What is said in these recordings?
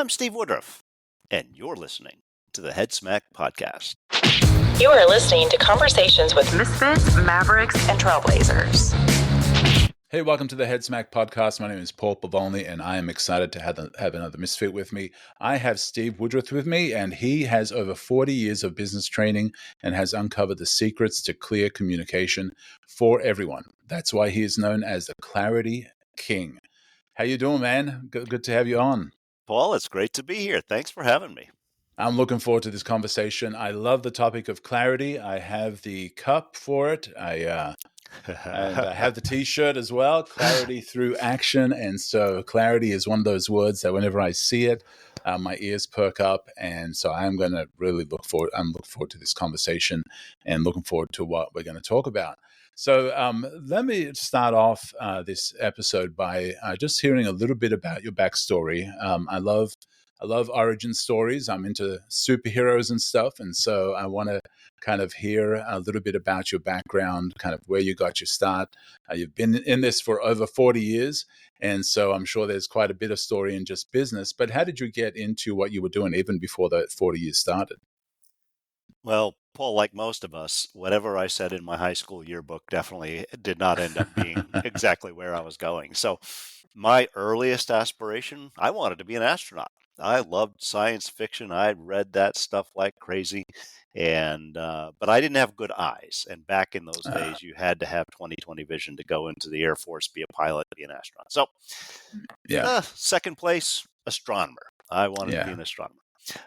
I'm Steve Woodruff, and you're listening to the Head Smack Podcast. You are listening to conversations with misfits, mavericks, and trailblazers. Hey, welcome to the Head Smack Podcast. My name is Paul Pavolny, and I am excited to have another misfit with me. I have Steve Woodruff with me, and he has over 40 years of business training and has uncovered the secrets to clear communication for everyone. That's why he is known as the Clarity King. How you doing, man? Good to have you on. Paul, it's great to be here. Thanks for having me. I'm looking forward to this conversation. I love the topic of clarity. I have the cup for it. And I have the T-shirt as well, clarity through action. And so clarity is one of those words that whenever I see it, my ears perk up. And so I'm going to really look forward to this conversation and looking forward to what we're going to talk about. So let me start off this episode by just hearing a little bit about your backstory. I love origin stories. I'm into superheroes and stuff. And so I want to kind of hear a little bit about your background, kind of where you got your start. You've been in this for over 40 years. And so I'm sure there's quite a bit of story in just business. But how did you get into what you were doing even before that 40 years started? Well, Paul, like most of us, whatever I said in my high school yearbook definitely did not end up being exactly where I was going. So my earliest aspiration, I wanted to be an astronaut. I loved science fiction. I read that stuff like crazy, and but I didn't have good eyes. And back in those days, you had to have 20/20 vision to go into the Air Force, be a pilot, be an astronaut. So, second place, astronomer. I wanted to be an astronomer.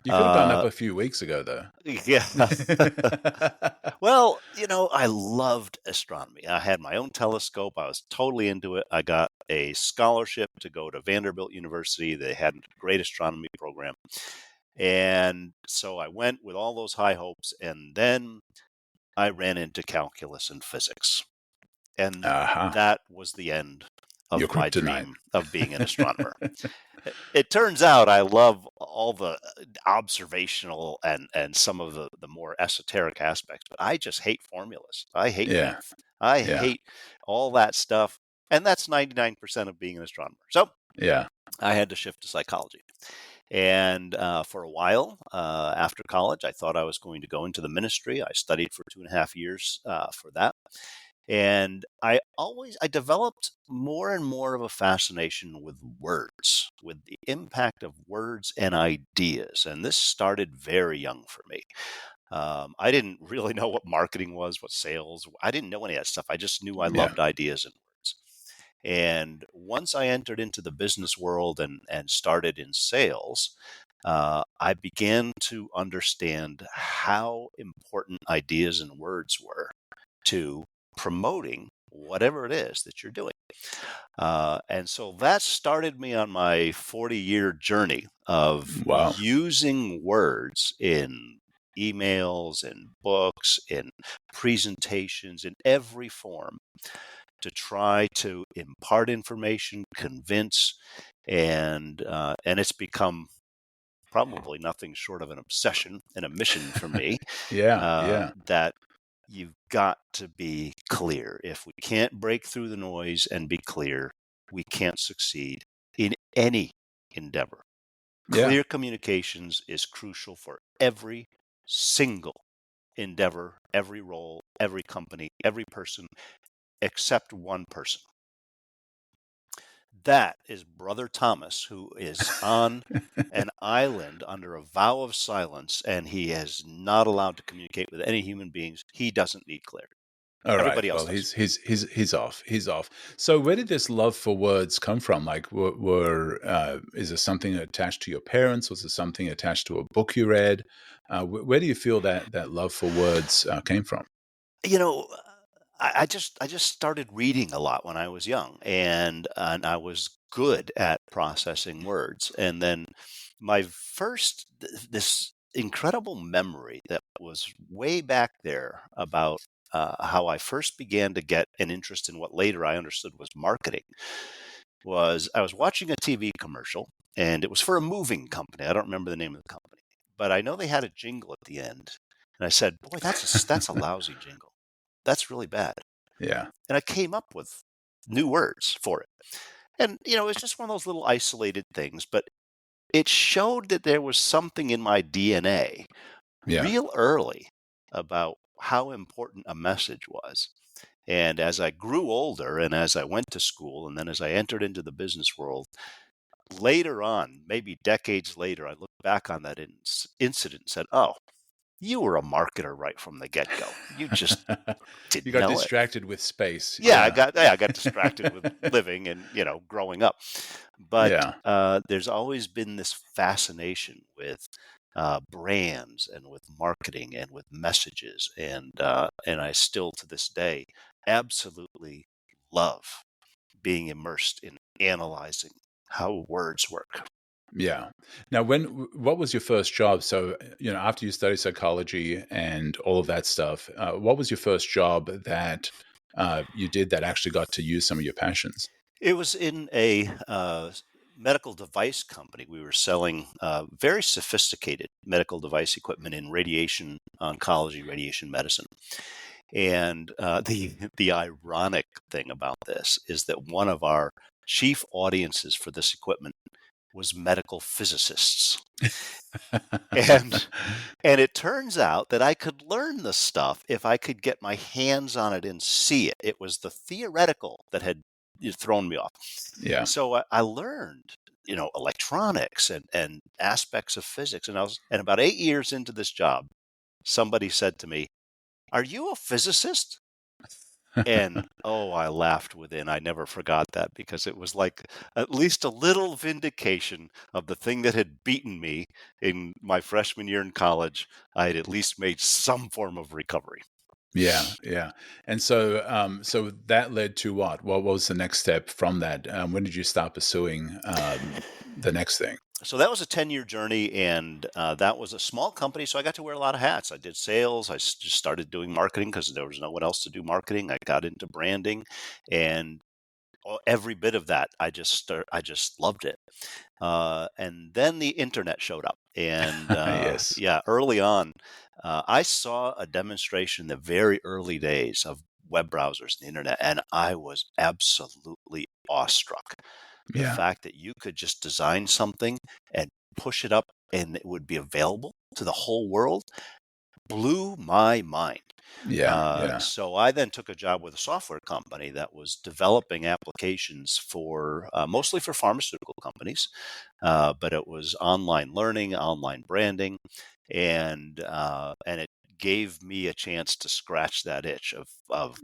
You could have gone up a few weeks ago, though. Yeah. Well, I loved astronomy. I had my own telescope. I was totally into it. I got a scholarship to go to Vanderbilt University. They had a great astronomy program. And so I went with all those high hopes. And then I ran into calculus and physics. And that was the end of my dream of being an astronomer. It turns out I love all the observational and some of the more esoteric aspects, but I just hate formulas. I hate math. I hate all that stuff. And that's 99% of being an astronomer. So I had to shift to psychology. And for a while after college, I thought I was going to go into the ministry. I studied for 2.5 years for that. And I developed more and more of a fascination with words, with the impact of words and ideas. And this started very young for me. I didn't really know what marketing was, what sales. I didn't know any of that stuff. I just knew I loved ideas and words. And once I entered into the business world and started in sales, I began to understand how important ideas and words were to promoting whatever it is that you're doing. And so that started me on my 40-year journey of using words in emails, in books, in presentations, in every form to try to impart information, convince, and it's become probably nothing short of an obsession and a mission for me. That you've got to be clear. If we can't break through the noise and be clear, we can't succeed in any endeavor. Clear communications is crucial for every single endeavor, every role, every company, every person, except one person. That is Brother Thomas, who is on an island under a vow of silence, and he is not allowed to communicate with any human beings. He doesn't need clarity. Everybody else does. He's off. He's off. So where did this love for words come from? Like, is it something attached to your parents? Was it something attached to a book you read? Where do you feel that love for words came from? I just started reading a lot when I was young, and I was good at processing words. And then my first this incredible memory that was way back there about how I first began to get an interest in what later I understood was marketing was I was watching a TV commercial, and it was for a moving company. I don't remember the name of the company, but I know they had a jingle at the end, and I said, "Boy, that's a lousy jingle. That's really bad." Yeah. And I came up with new words for it. And, it's just one of those little isolated things, but it showed that there was something in my DNA Yeah. real early about how important a message was. And as I grew older and as I went to school and then as I entered into the business world, later on, maybe decades later, I look back on that incident and said, oh, you were a marketer right from the get-go. You just You didn't got know it. distracted with space. Yeah, Yeah. I got distracted with living and, growing up. But Yeah. there's always been this fascination with brands and with marketing and with messages, and I still to this day absolutely love being immersed in analyzing how words work. Yeah. Now, what was your first job? So, after you studied psychology and all of that stuff, what was your first job that you did that actually got to use some of your passions? It was in a medical device company. We were selling very sophisticated medical device equipment in radiation oncology, radiation medicine. And the ironic thing about this is that one of our chief audiences for this equipment was medical physicists. And and it turns out that I could learn the stuff if I could get my hands on it and see it. It was the theoretical that had thrown me off. Yeah. So I learned, electronics and aspects of physics. And about 8 years into this job, somebody said to me, "Are you a physicist?" And oh, I laughed within. I never forgot that because it was like at least a little vindication of the thing that had beaten me in my freshman year in college. I had at least made some form of recovery. Yeah, yeah. And so that led to what? What was the next step from that? When did you start pursuing the next thing? So that was a 10-year journey, and that was a small company. So I got to wear a lot of hats. I did sales. Just started doing marketing because there was no one else to do marketing. I got into branding, and every bit of that, I just loved it. And then the internet showed up, and Yes. yeah, early on, I saw a demonstration in the very early days of web browsers and the internet, and I was absolutely awestruck. The Yeah. fact that you could just design something and push it up and it would be available to the whole world blew my mind. Yeah. Yeah. So I then took a job with a software company that was developing applications for mostly for pharmaceutical companies, but it was online learning, online branding, and it gave me a chance to scratch that itch of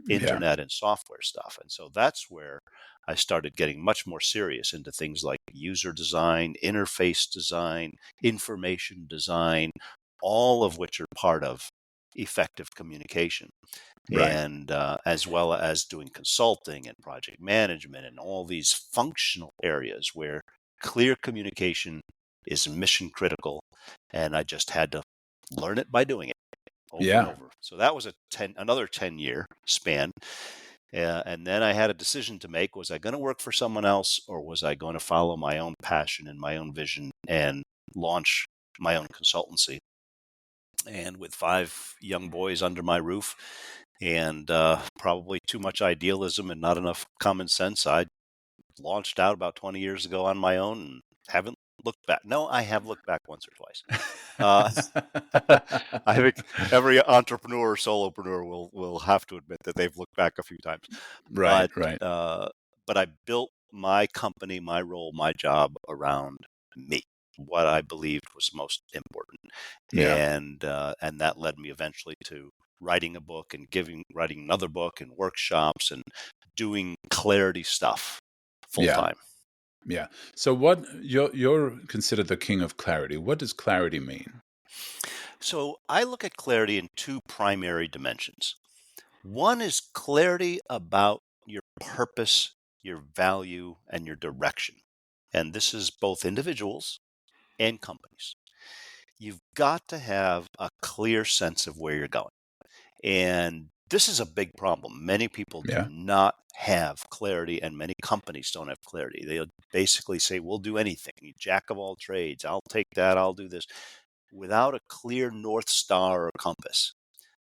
Yeah. internet and software stuff. And so that's where I started getting much more serious into things like user design, interface design, information design, all of which are part of effective communication, Right. and as well as doing consulting and project management and all these functional areas where clear communication is mission critical. And I just had to learn it by doing it over and Yeah. over. So that was another 10-year span. And then I had a decision to make. Was I going to work for someone else, or was I going to follow my own passion and my own vision and launch my own consultancy? And with 5 young boys under my roof and probably too much idealism and not enough common sense, I launched out about 20 years ago on my own and haven't looked back. No, I have looked back once or twice. I think every entrepreneur or solopreneur will have to admit that they've looked back a few times. Right. But Right. but I built my company, my role, my job around me, what I believed was most important, Yeah. and that led me eventually to writing a book and writing another book and workshops and doing clarity stuff full Yeah. time. Yeah. So what you're considered the king of clarity. What does clarity mean? So I look at clarity in two primary dimensions. One is clarity about your purpose, your value, and your direction. And this is both individuals and companies. You've got to have a clear sense of where you're going. And this is a big problem. Many people do Yeah. not have clarity, and many companies don't have clarity. They'll basically say, we'll do anything. You jack of all trades. I'll take that. I'll do this without a clear North Star or compass.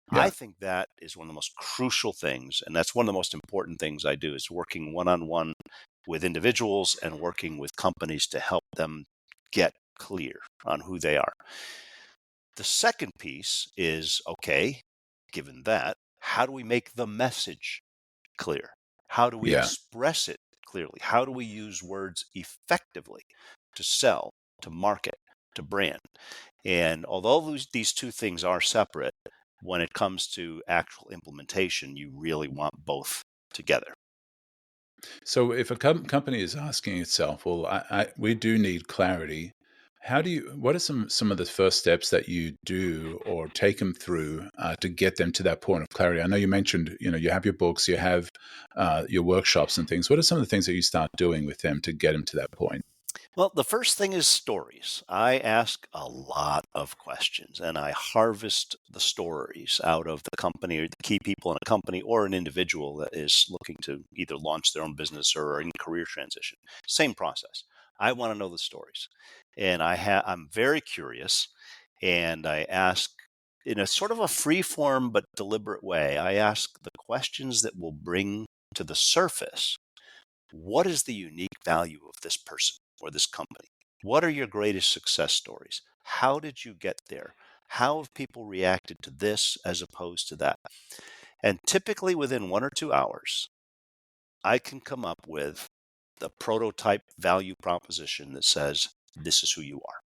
I Yeah. think that is one of the most crucial things. And that's one of the most important things I do is working one-on-one with individuals and working with companies to help them get clear on who they are. The second piece is, okay, given that, how do we make the message clear? How do we Yeah. express it clearly? How do we use words effectively to sell, to market, to brand? And although these two things are separate, when it comes to actual implementation, you really want both together. So if a company is asking itself, well, we do need clarity. What are some of the first steps that you do or take them through to get them to that point of clarity? I know you mentioned, you have your books, you have your workshops and things. What are some of the things that you start doing with them to get them to that point? Well, the first thing is stories. I ask a lot of questions and I harvest the stories out of the company or the key people in a company or an individual that is looking to either launch their own business or in career transition. Same process. I want to know the stories. And I'm very curious and I ask in a sort of a free form but deliberate way. I ask the questions that will bring to the surface what is the unique value of this person or this company? What are your greatest success stories? How did you get there? How have people reacted to this as opposed to that? And typically within 1 or 2 hours, I can come up with the prototype value proposition that says, this is who you are.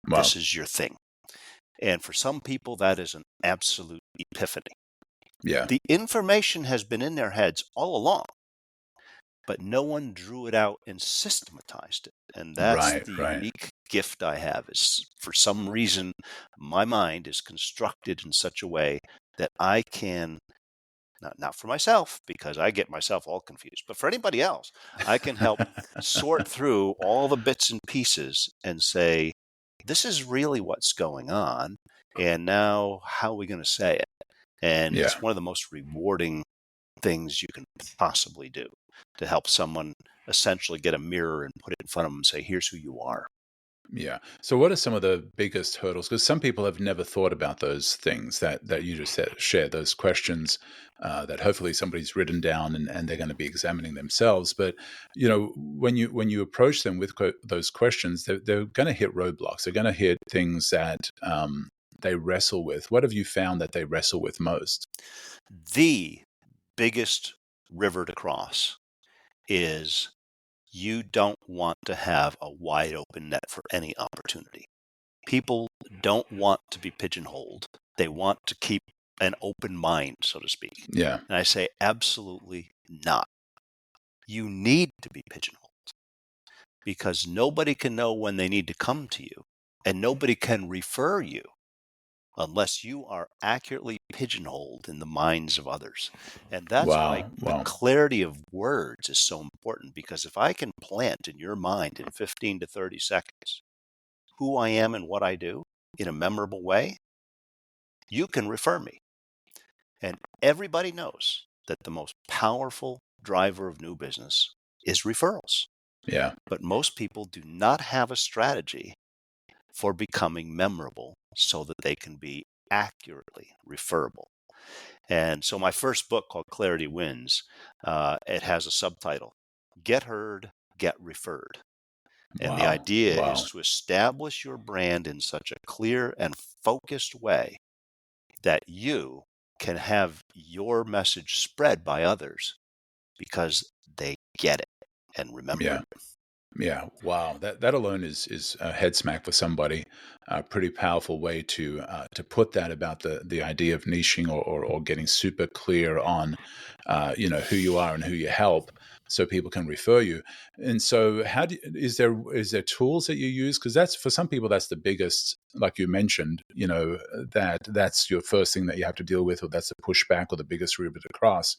Wow. This is your thing. And for some people, that is an absolute epiphany. Yeah. The information has been in their heads all along, but no one drew it out and systematized it. And that's Right. the Right. unique gift I have is for some reason, my mind is constructed in such a way that I can, not for myself, because I get myself all confused, but for anybody else, I can help sort through all the bits and pieces and say, this is really what's going on. And now how are we going to say it? And Yeah. it's one of the most rewarding things you can possibly do to help someone essentially get a mirror and put it in front of them and say, here's who you are. Yeah. So, what are some of the biggest hurdles? Because some people have never thought about those things that you just shared, those questions that hopefully somebody's written down and they're going to be examining themselves. But when you approach them with those questions, they're going to hit roadblocks. They're going to hit things that they wrestle with. What have you found that they wrestle with most? The biggest river to cross is you don't want to have a wide open net for any opportunity. People don't want to be pigeonholed. They want to keep an open mind, so to speak. Yeah. And I say, absolutely not. You need to be pigeonholed because nobody can know when they need to come to you and nobody can refer you unless you are accurately pigeonholed in the minds of others. And that's why Wow. the Wow. clarity of words is so important, because if I can plant in your mind in 15 to 30 seconds who I am and what I do in a memorable way, you can refer me. And everybody knows that the most powerful driver of new business is referrals. Yeah. But most people do not have a strategy for becoming memorable so that they can be accurately referable. And so my first book, called Clarity Wins, it has a subtitle, Get Heard, Get Referred. And the Wow. idea is Wow. to establish your brand in such a clear and focused way that you can have your message spread by others because they get it and remember Yeah. it. Yeah, wow. That alone is a head smack for somebody. A pretty powerful way to put that about the idea of niching or getting super clear on who you are and who you help, so people can refer you. And so, is there tools that you use? Because that's for some people that's the biggest, like you mentioned, that's your first thing that you have to deal with, or that's the pushback or the biggest river to cross.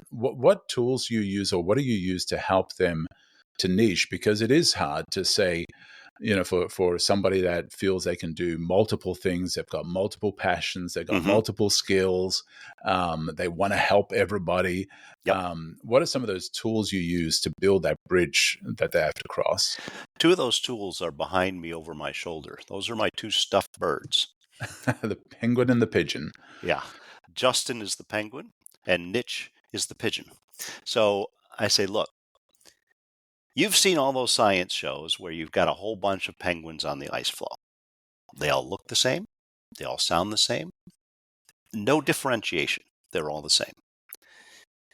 What tools do you use, or what do you use to help them to niche? Because it is hard to say, for somebody that feels they can do multiple things, they've got multiple passions, they've got Mm-hmm. multiple skills, they want to help everybody. Yep. What are some of those tools you use to build that bridge that they have to cross? Two of those tools are behind me over my shoulder. Those are my two stuffed birds. The penguin and the pigeon. Yeah. Justin is the penguin and Nitch is the pigeon. So I say, look, You've seen all those science shows where you've got a whole bunch of penguins on the ice floe. They all look the same. They all sound the same. No differentiation. They're all the same.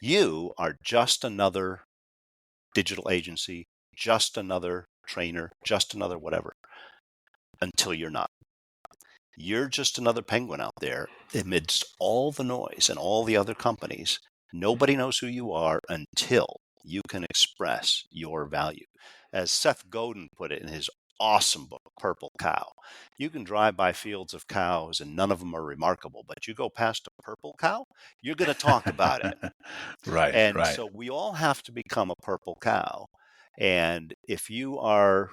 You are just another digital agency, just another trainer, just another whatever, until you're not. You're just another penguin out there amidst all the noise and all the other companies. Nobody knows who you are until you can express your value. As Seth Godin put it in his awesome book, Purple Cow, you can drive by fields of cows and none of them are remarkable, but you go past a purple cow, you're going to talk about it. Right, And right. so we all have to become a purple cow. And if you are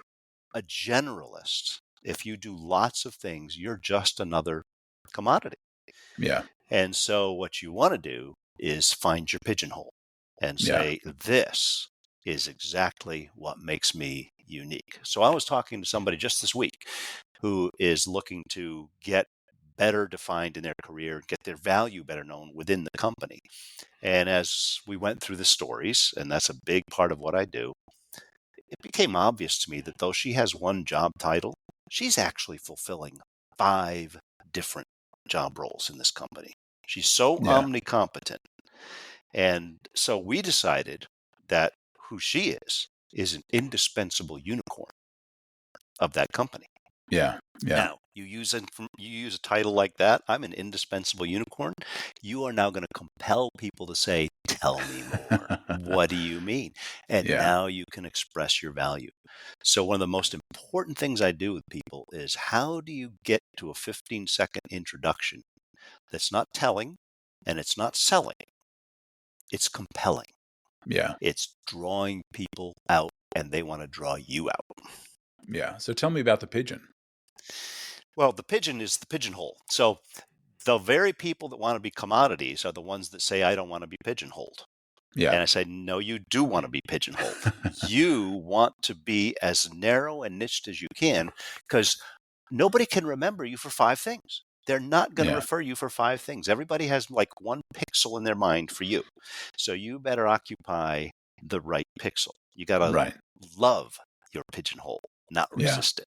a generalist, if you do lots of things, you're just another commodity. Yeah, And so what you want to do is find your pigeonhole and yeah, say, this is exactly what makes me unique. So I was talking to somebody just this week who is looking to get better defined in their career, get their value better known within the company. And as we went through the stories, and that's a big part of what I do, it became obvious to me that though she has one job title, she's actually fulfilling 5 different job roles in this company. She's so yeah, omnicompetent. And so we decided that who she is an indispensable unicorn of that company. yeah, yeah. Now, you use a title like that, I'm an indispensable unicorn. You are now going to compel people to say, tell me more. What do you mean? And Yeah, now you can express your value. So one of the most important things I do with people is how do you get to a 15-second introduction that's not telling and it's not selling. It's compelling. yeah, It's drawing people out and they want to draw you out. yeah. So tell me about the pigeon. Well, the pigeon is the pigeonhole. So the very people that want to be commodities are the ones that say, I don't want to be pigeonholed. Yeah, And I say, no, you do want to be pigeonholed. You want to be as narrow and niched as you can because nobody can remember you for 5 things. They're not going to yeah, refer you for 5 things. Everybody has like one pixel in their mind for you. So you better occupy the right pixel. You got to right. love your pigeonhole, not Yeah, resist it.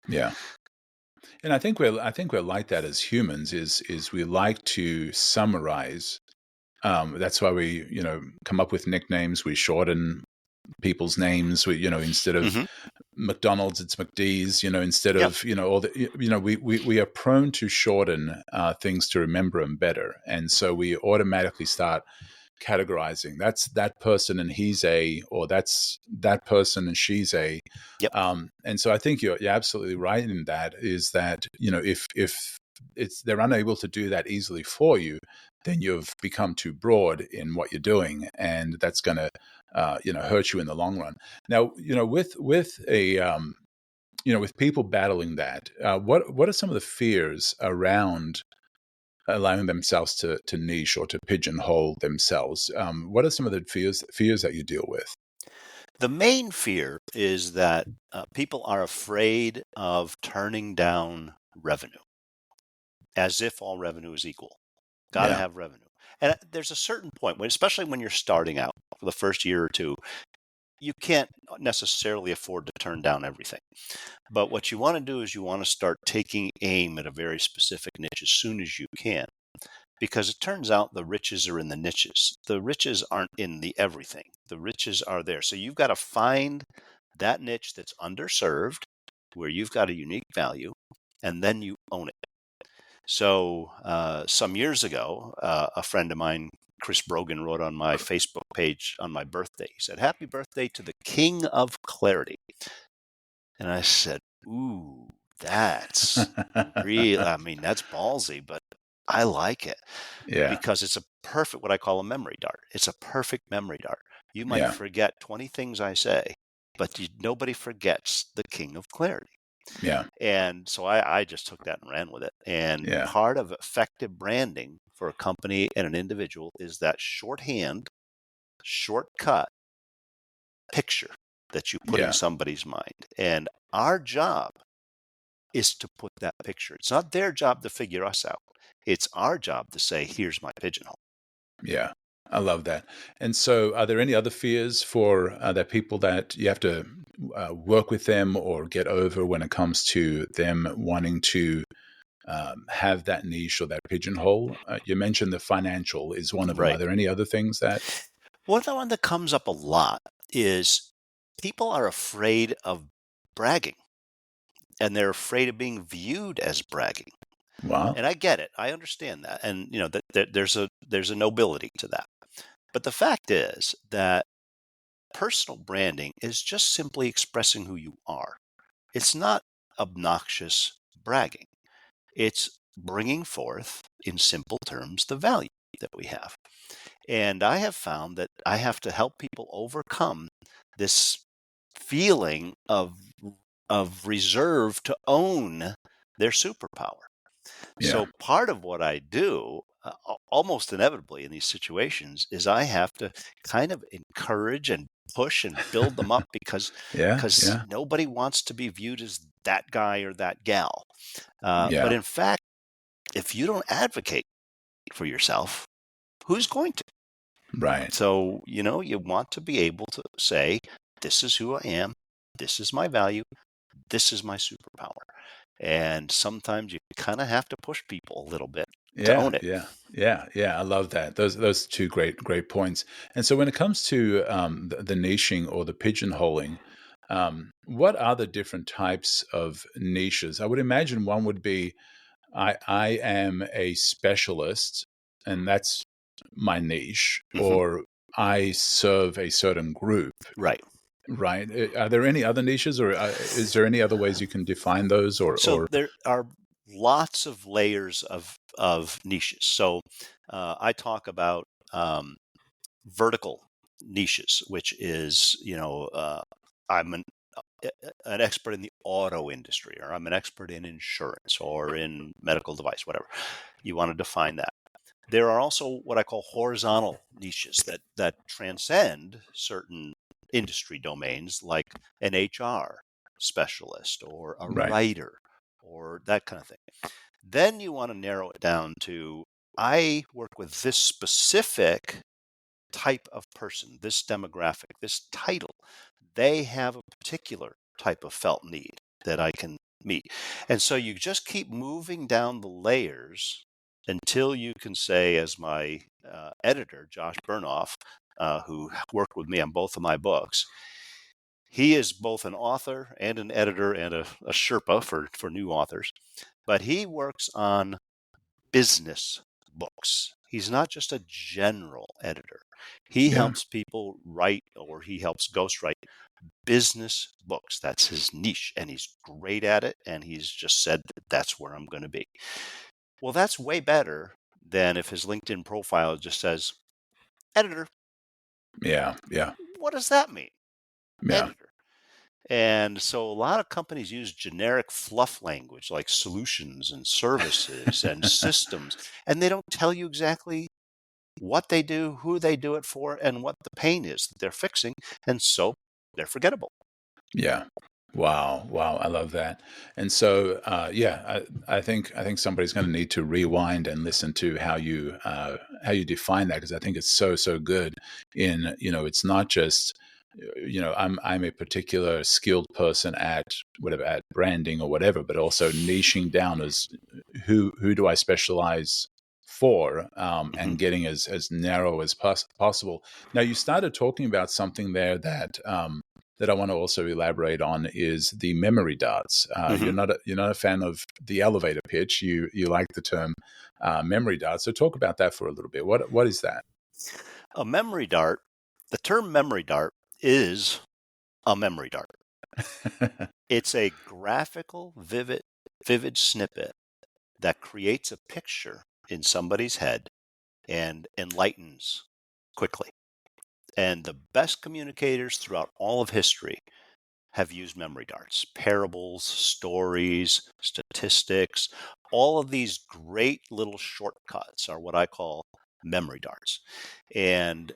yeah. And I think we're like that as humans. Is we like to summarize. That's why we come up with nicknames. We shorten people's names. Instead of Hmm. McDonald's, it's McD's. Instead Yep. of all the we are prone to shorten things to remember them better, and so we automatically start categorizing. That's that person and he's a, or that's that person and she's a. Yep. And so I think you're absolutely right in that. Is that if it's they're unable to do that easily for you, then you've become too broad in what you're doing, and that's going to hurt you in the long run. Now, with a with people battling that, what are some of the fears around allowing themselves to niche or to pigeonhole themselves? What are some of the fears that you deal with? The main fear is that people are afraid of turning down revenue, as if all revenue is equal. Got to Yeah, have revenue. And there's a certain point, when, especially when you're starting out for the first year or two, you can't necessarily afford to turn down everything. But what you want to do is you want to start taking aim at a very specific niche as soon as you can. Because it turns out the riches are in the niches. The riches aren't in the everything. The riches are there. So you've got to find that niche that's underserved, where you've got a unique value, and then you own it. So some years ago, a friend of mine, Chris Brogan, wrote on my Facebook page on my birthday. He said, "Happy birthday to the King of Clarity." And I said, "Ooh, that's real. I mean, that's ballsy, but I like it." yeah, Because it's a perfect, what I call a memory dart. It's a perfect memory dart. You might yeah, forget 20 things I say, but nobody forgets the King of Clarity. yeah, And so I just took that and ran with it. And yeah, part of effective branding for a company and an individual is that shorthand, shortcut picture that you put in yeah, somebody's mind. And our job is to put that picture. It's not their job to figure us out. It's our job to say, here's my pigeonhole. yeah. I love that. And so, are there any other fears for that people that you have to work with them or get over when it comes to them wanting to have that niche or that pigeonhole? You mentioned the financial is one of them. Are Right. there any other things that? One that comes up a lot is people are afraid of bragging, and they're afraid of being viewed as bragging. Wow. And I get it. I understand that. And there's a nobility to that. But the fact is that personal branding is just simply expressing who you are. It's not obnoxious bragging. It's bringing forth, in simple terms, the value that we have. And I have found that I have to help people overcome this feeling of reserve to own their superpower. Yeah. So part of what I do, almost inevitably in these situations, is I have to kind of encourage and push and build them up because Yeah. because Yeah. nobody wants to be viewed as that guy or that gal. But Yeah. in fact, if you don't advocate for yourself, who's going to? Right. So, you want to be able to say, this is who I am, this is my value, this is my superpower. And sometimes you kind of have to push people a little bit to Yeah, own it. yeah, yeah, yeah. I love that. Those two great points. And so, when it comes to the niching or the pigeonholing, what are the different types of niches? I would imagine one would be I am a specialist, and that's my niche, Hmm. or I serve a certain group. Right. Right? Are there any other niches, or is there any other ways you can define those? So Or there are lots of layers of niches. So I talk about vertical niches, which is, I'm an expert in the auto industry, or I'm an expert in insurance or in medical device, whatever you want to define that. There are also what I call horizontal niches that transcend certain industry domains, like an HR specialist or a right? writer or that kind of thing. Then you want to narrow it down to, I work with this specific type of person, this demographic, this title. They have a particular type of felt need that I can meet. And so you just keep moving down the layers until you can say, as my editor, Josh Burnoff, who worked with me on both of my books, he is both an author and an editor and a Sherpa for new authors, but he works on business books. He's not just a general editor. He Yeah, helps people write, or he helps ghostwrite business books. That's his niche, and he's great at it. And he's just said that that's where I'm going to be. Well, that's way better than if his LinkedIn profile just says editor. yeah, yeah, What does that mean? yeah. Editor. And so a lot of companies use generic fluff language like solutions and services and systems, and they don't tell you exactly what they do, who they do it for, and what the pain is that they're fixing. And so they're forgettable. Yeah. Wow. Wow. I love that. And so, yeah, I think somebody's going to need to rewind and listen to how you define that, because I think it's so good. It's not just I'm a particular skilled person at whatever, at branding or whatever, but also niching down as who do I specialize for, Hmm. and getting as narrow as possible. Now, you started talking about something there that I want to also elaborate on is the memory darts. Hmm. You're not a fan of the elevator pitch. You like the term memory darts. So talk about that for a little bit. What is that? A memory dart, the term memory dart is a memory dart. It's a graphical, vivid snippet that creates a picture in somebody's head and enlightens quickly. And the best communicators throughout all of history have used memory darts, parables, stories, statistics. All of these great little shortcuts are what I call memory darts. And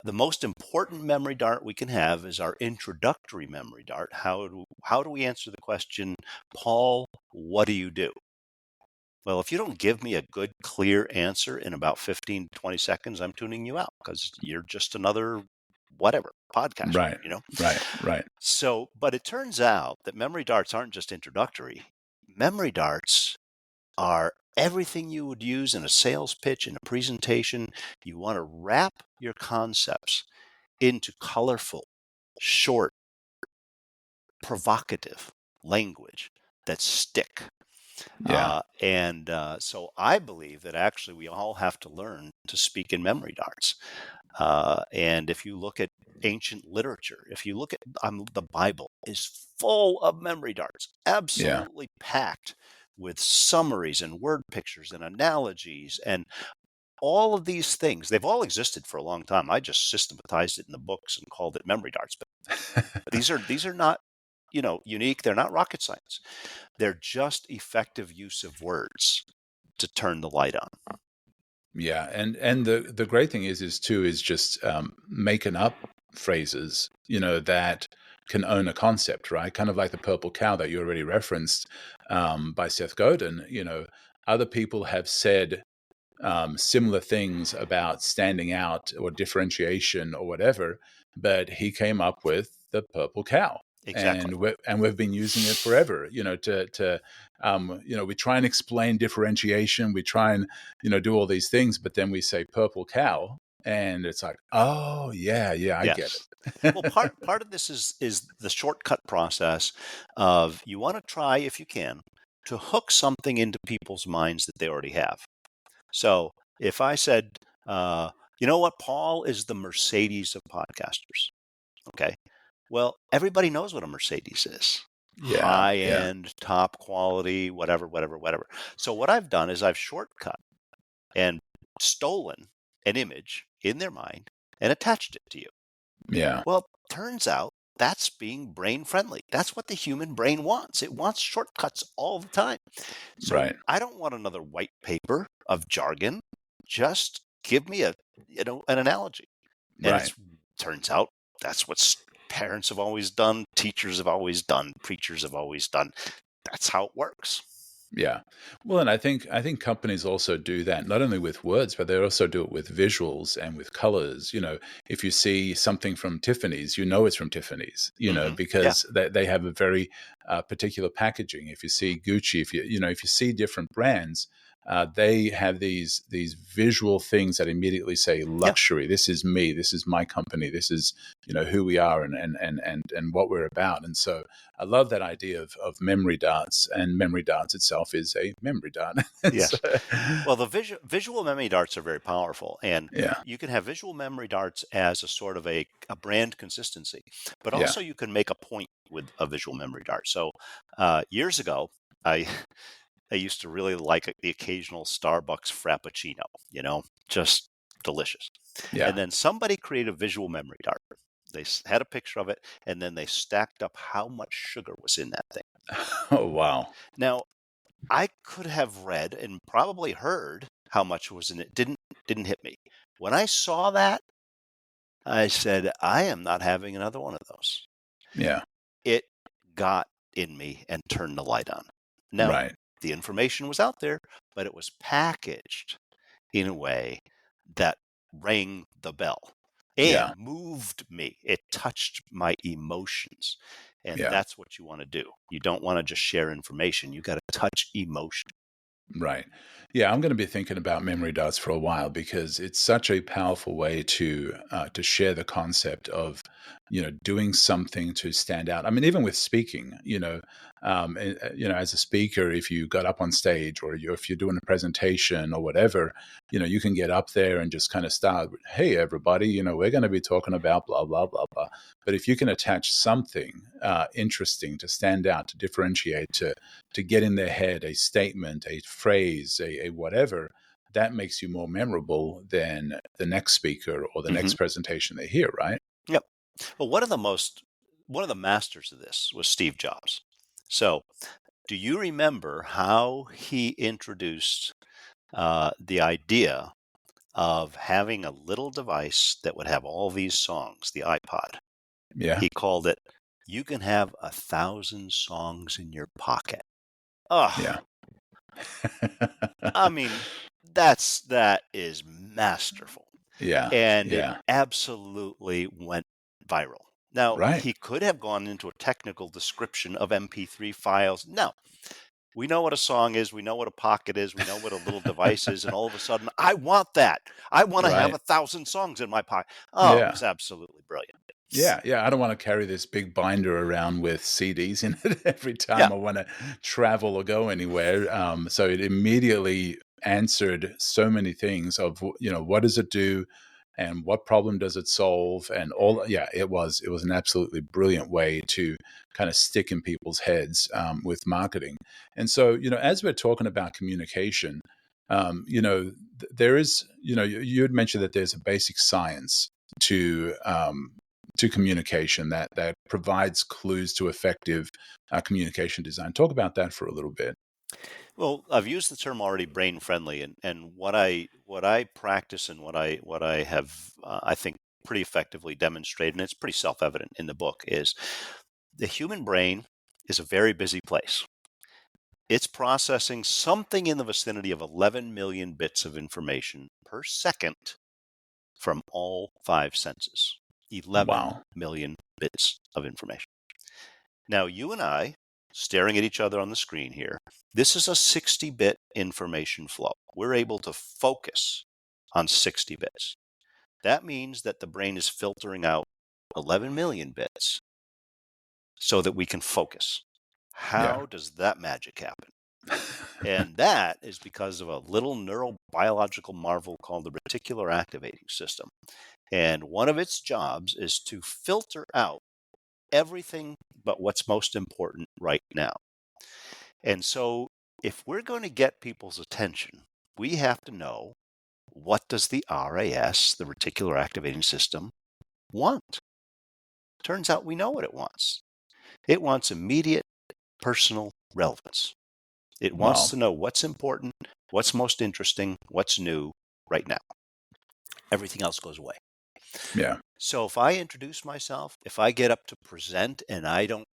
the most important memory dart we can have is our introductory memory dart. How do we answer the question, Paul, what do you do? Well, if you don't give me a good, clear answer in about 15 to 20 seconds, I'm tuning you out because you're just another whatever podcaster, Right. Right. Right. So, but it turns out that memory darts aren't just introductory. Memory darts are everything you would use in a sales pitch, in a presentation. You want to wrap your concepts into colorful, short, provocative language that stick. Yeah. So I believe that actually we all have to learn to speak in memory darts. And if you look at ancient literature, if you look at the Bible, is full of memory darts, Yeah. absolutely packed with summaries and word pictures and analogies and all of these things. They've all existed for a long time. I just systematized it in the books and called it memory darts. But these are not, unique. They're not rocket science. They're just effective use of words to turn the light on. Yeah, and the great thing is just making up phrases, that can own a concept, right? Kind of like the purple cow that you already referenced, by Seth Godin. Other people have said similar things about standing out or differentiation or whatever, but he came up with the purple cow, Exactly. and we've been using it forever. We try and explain differentiation, we try and do all these things, but then we say purple cow, and it's like, oh yeah, I get Yes. Well, it. part of this is the shortcut process of you want to try, if you can, to hook something into people's minds that they already have. So if I said, you know what, Paul is the Mercedes of podcasters. Okay. Well, everybody knows what a Mercedes is. Yeah, High yeah, end, top quality, whatever, whatever, whatever. So what I've done is I've shortcut and stolen an image in their mind and attached it to you. yeah, Well, turns out that's being brain friendly. That's what the human brain wants. It wants shortcuts all the time. So right, I don't want another white paper of jargon. Just give me an analogy. And right. it turns out that's what parents have always done, teachers have always done, preachers have always done. That's how it works. Yeah. Well, and I think companies also do that not only with words, but they also do it with visuals and with colors. If you see something from Tiffany's, it's from Tiffany's, Yeah. because they have a very particular packaging. If you see Gucci, if you see different brands, they have these visual things that immediately say Yeah. luxury. This is me. This is my company. This is who we are and what we're about. And so I love that idea of memory darts, and memory darts itself is a memory dart. So, Yes. Well, the visual memory darts are very powerful, and yeah, you can have visual memory darts as a sort of a brand consistency, but yeah, also you can make a point with a visual memory dart. So years ago, I I used to really like the occasional Starbucks Frappuccino, just delicious. And yeah. then somebody created a visual memory dart. They had a picture of it, and then they stacked up how much sugar was in that thing. Oh wow. Now, I could have read and probably heard how much was in it. Didn't hit me. When I saw that, I said, I am not having another one of those. Yeah, It got in me and turned the light on. Now, right. the information was out there, but it was packaged in a way that rang the bell Yeah, and moved me. It touched my emotions. And yeah. that's what you want to do. You don't want to just share information. You got to touch emotion. Right. Yeah, I'm going to be thinking about memory darts for a while because it's such a powerful way to share the concept of doing something to stand out. I mean, even with speaking, as a speaker, if you got up on stage or if you're doing a presentation or whatever, you can get up there and just kind of start, hey everybody, we're going to be talking about blah blah blah blah. But if you can attach something interesting to stand out, to differentiate, to get in their head a statement, a phrase, a whatever, that makes you more memorable than the next speaker or the Hmm. next presentation they hear, right? Yep. Well, one of the masters of this was Steve Jobs. So, do you remember how he introduced the idea of having a little device that would have all these songs, the iPod? Yeah, He called it, "You can have 1,000 songs in your pocket." Oh, yeah, I mean, that is masterful. Yeah, And it yeah, absolutely went viral. Now, right. he could have gone into a technical description of MP3 files. No, we know what a song is. We know what a pocket is. We know what a little device is. And all of a sudden, I want that. I want to have Right. 1,000 songs in my pocket. Oh, it Yeah. was absolutely brilliant. Yeah, yeah. I don't want to carry this big binder around with CDs in it every Yeah. time I want to travel or go anywhere. So it immediately answered so many things of, what does it do and what problem does it solve, and all. Yeah, it was an absolutely brilliant way to kind of stick in people's heads with marketing. And so, as we're talking about communication, there is, you had mentioned that there's a basic science to communication that provides clues to effective communication design. Talk about that for a little bit. Well, I've used the term already, brain friendly, and what I practice and what I have I think pretty effectively demonstrated, and it's pretty self evident in the book, is the human brain is a very busy place. It's processing something in the vicinity of 11 million bits of information per second from all five senses. 11 Wow. million bits of information. Now, you and I, staring at each other on the screen here, this is a 60-bit information flow. We're able to focus on 60 bits. That means that the brain is filtering out 11 million bits so that we can focus. Yeah. How does that magic happen? And that is because of a little neurobiological marvel called the reticular activating system. And one of its jobs is to filter out everything but what's most important right now. And so if we're going to get people's attention, we have to know, what does the RAS, the reticular activating system, want? Turns out we know what it wants. It wants immediate personal relevance. It wants Wow. to know what's important, what's most interesting, what's new right now. Everything else goes away. Yeah. So if I introduce myself, if I get up to present and I don't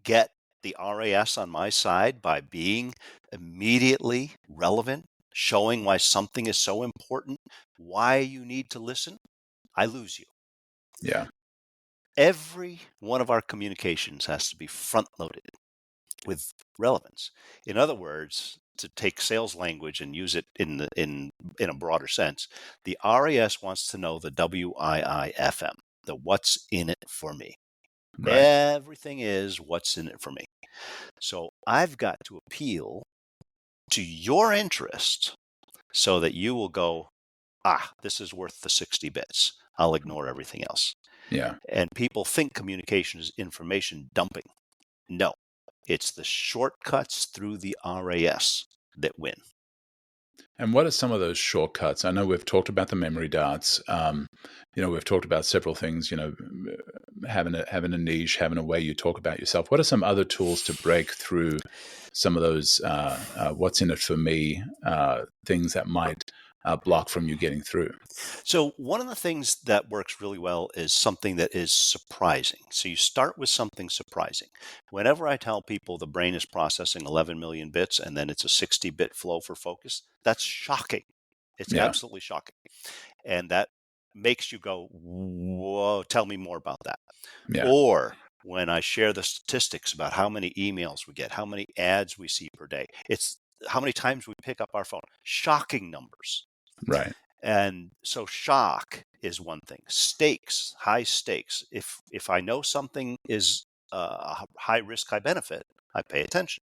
get the RAS on my side by being immediately relevant, showing why something is so important, why you need to listen, I lose you. Yeah. Every one of our communications has to be front loaded with relevance. In other words, to take sales language and use it in a broader sense, the RAS wants to know the WIIFM, the what's in it for me. Right. Everything is what's in it for me. So I've got to appeal to your interest so that you will go, this is worth the 60 bits. I'll ignore everything else. Yeah. And people think communication is information dumping. No, it's the shortcuts through the RAS that win. And what are some of those shortcuts? I know we've talked about the memory darts. We've talked about several things. Having a niche, having a way you talk about yourself. What are some other tools to break through some of those "what's in it for me" things that might block from you getting through? So one of the things that works really well is something that is surprising. So you start with something surprising. Whenever I tell people the brain is processing 11 million bits and then it's a 60-bit flow for focus, that's shocking. It's Yeah. absolutely shocking. And that makes you go, whoa, tell me more about that. Yeah. Or when I share the statistics about how many emails we get, how many ads we see per day, it's how many times we pick up our phone. Shocking numbers. Right. And so shock is one thing. Stakes, high stakes. If I know something is high risk, high benefit, I pay attention.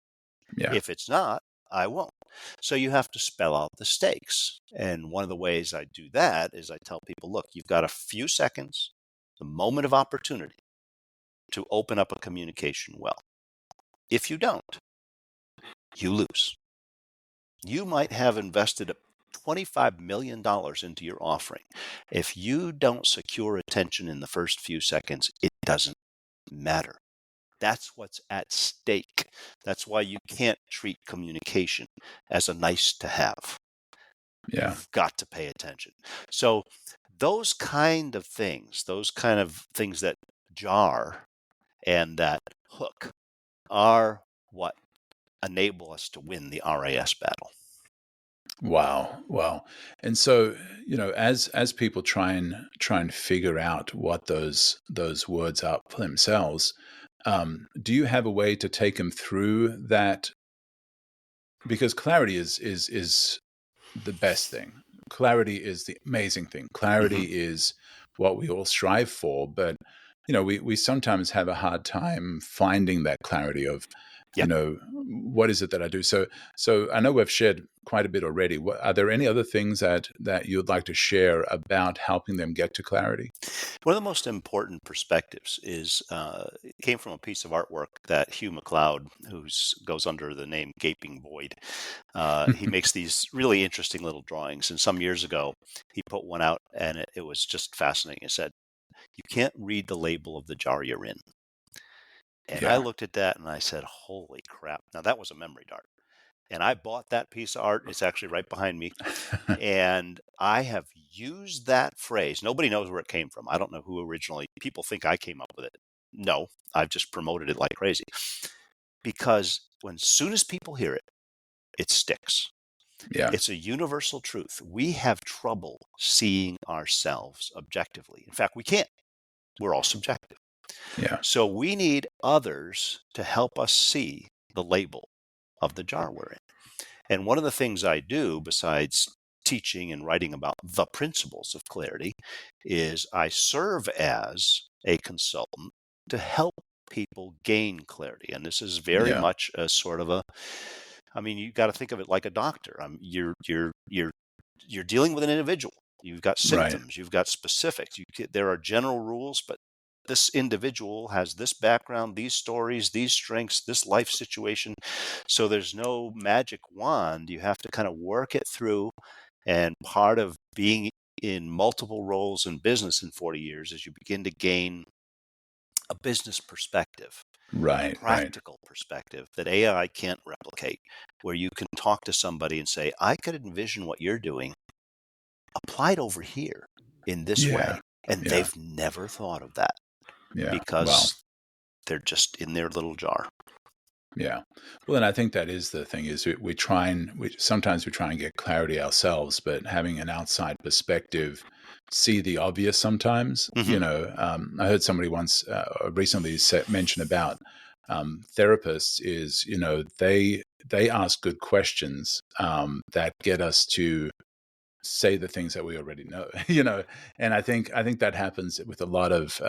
Yeah. If it's not, I won't. So you have to spell out the stakes. And one of the ways I do that is I tell people, look, you've got a few seconds, the moment of opportunity to open up a communication well. If you don't, you lose. You might have invested $25 million into your offering. If you don't secure attention in the first few seconds, it doesn't matter. That's what's at stake. That's why you can't treat communication as a nice to have. Yeah. You've got to pay attention. So those kind of things that jar and that hook are what enable us to win the RAS battle. Wow. And so, as people try and figure out what those words are for themselves, do you have a way to take them through that? Because clarity is the best thing. Clarity is the amazing thing. Clarity is what we all strive for, but we sometimes have a hard time finding that clarity of, Yeah. what is it that I do? So I know we've shared quite a bit already. Are there any other things that you'd like to share about helping them get to clarity? One of the most important perspectives is it came from a piece of artwork that Hugh MacLeod, who goes under the name Gaping Void, he makes these really interesting little drawings. And some years ago, he put one out, and it was just fascinating. It said, "You can't read the label of the jar you're in." And I Yeah. looked at that and I said, "Holy crap!" Now that was a memory dart, and I bought that piece of art. It's actually right behind me. And I have used that phrase. Nobody knows where it came from. I don't know who originally, people think I came up with it. No, I've just promoted it like crazy. Because when soon as people hear it, it sticks. Yeah. It's a universal truth. We have trouble seeing ourselves objectively. In fact, we can't. We're all subjective. Yeah. So we need others to help us see the label of the jar we're in. And one of the things I do, besides teaching and writing about the principles of clarity, is I serve as a consultant to help people gain clarity. And this is very Yeah. much a sort of you got to think of it like a doctor. You're dealing with an individual. You've got Right. symptoms, you've got specifics. There are general rules, but this individual has this background, these stories, these strengths, this life situation. So there's no magic wand. You have to kind of work it through. And part of being in multiple roles in business in 40 years is you begin to gain a business perspective, a Right. practical perspective that AI can't replicate, where you can talk to somebody and say, I could envision what you're doing applied over here in this Yeah. way. And Yeah. they've never thought of that Yeah. Wow. because they're just in their little jar. Yeah. Well, and I think that is the thing is sometimes we try and get clarity ourselves, but having an outside perspective, see the obvious sometimes, Hmm. I heard somebody once recently mention about therapists is, they ask good questions that get us to say the things that we already know, and I think that happens with a lot of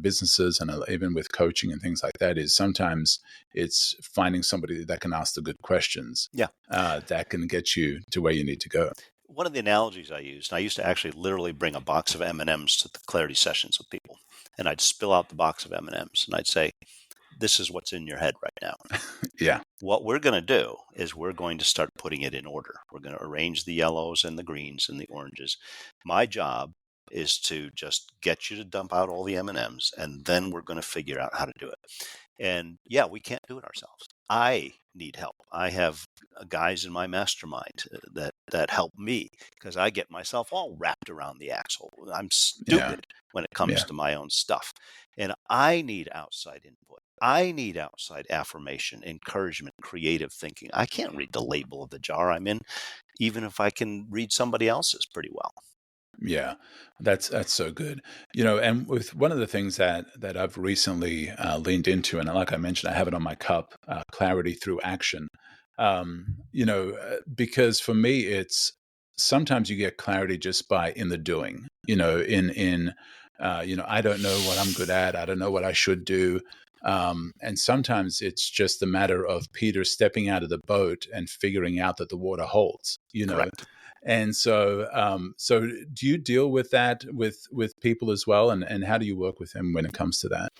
businesses and even with coaching and things like that. Is sometimes it's finding somebody that can ask the good questions Yeah. that can get you to where you need to go. One of the analogies I used to actually literally bring a box of M&Ms to the clarity sessions with people, and I'd spill out the box of M&Ms, and I'd say, this is what's in your head right now. Yeah. What we're going to do is we're going to start putting it in order. We're going to arrange the yellows and the greens and the oranges. My job is to just get you to dump out all the M&Ms, and then we're going to figure out how to do it. And yeah, we can't do it ourselves. I need help. I have guys in my mastermind that help me because I get myself all wrapped around the axle. I'm Yeah. stupid when it comes Yeah. to my own stuff. And I need outside input. I need outside affirmation, encouragement, creative thinking. I can't read the label of the jar I'm in, even if I can read somebody else's pretty well. Yeah, that's so good. And with one of the things that I've recently leaned into, and like I mentioned, I have it on my cup, clarity through action. Because for me, it's sometimes you get clarity just by in the doing. I don't know what I'm good at. I don't know what I should do. And sometimes it's just a matter of Peter stepping out of the boat and figuring out that the water holds. Correct. And so do you deal with that with people as well? And how do you work with them when it comes to that?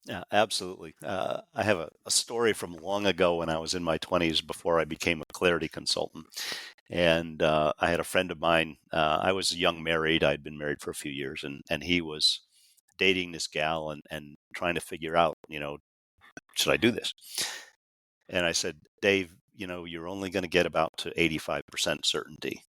Yeah, absolutely. I have a story from long ago when I was in my 20s before I became a clarity consultant. And I had a friend of mine. I was young married. I'd been married for a few years, and he was dating this gal and trying to figure out, should I do this? And I said, Dave, you're only going to get about to 85% certainty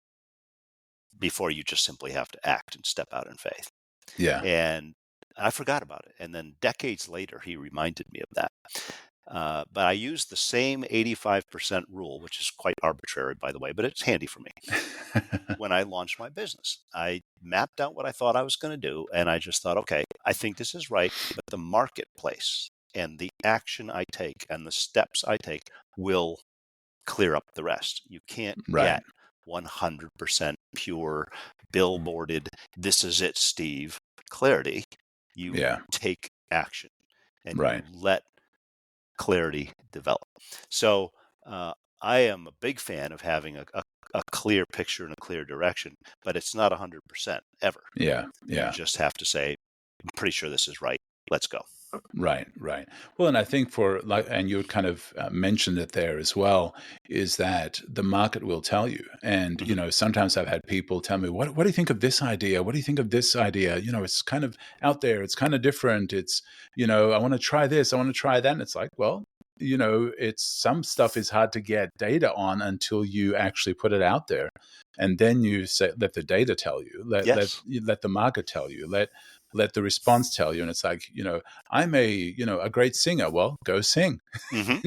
before you just simply have to act and step out in faith. Yeah. And I forgot about it. And then decades later, he reminded me of that. But I use the same 85% rule, which is quite arbitrary, by the way, but it's handy for me. When I launched my business, I mapped out what I thought I was going to do. And I just thought, okay, I think this is right, but the marketplace and the action I take and the steps I take will clear up the rest. You can't Right. get 100% pure, billboarded, this is it, Steve, clarity. You Yeah. take action and Right. you let clarity develop. So I am a big fan of having a clear picture and a clear direction, but it's not 100% ever. Yeah. You Yeah. just have to say, I'm pretty sure this is right. Let's go. Right, right. Well, and I think for like, and you kind of mentioned it there as well, is that the market will tell you. And Hmm. sometimes I've had people tell me, "What do you think of this idea? What do you think of this idea? It's kind of out there. It's kind of different. It's I want to try this. I want to try that." And it's like, well, it's some stuff is hard to get data on until you actually put it out there, and then you say, let the data tell you, Yes. let the market tell you, let the response tell you. And it's like, I'm a great singer. Well, go sing. Hmm.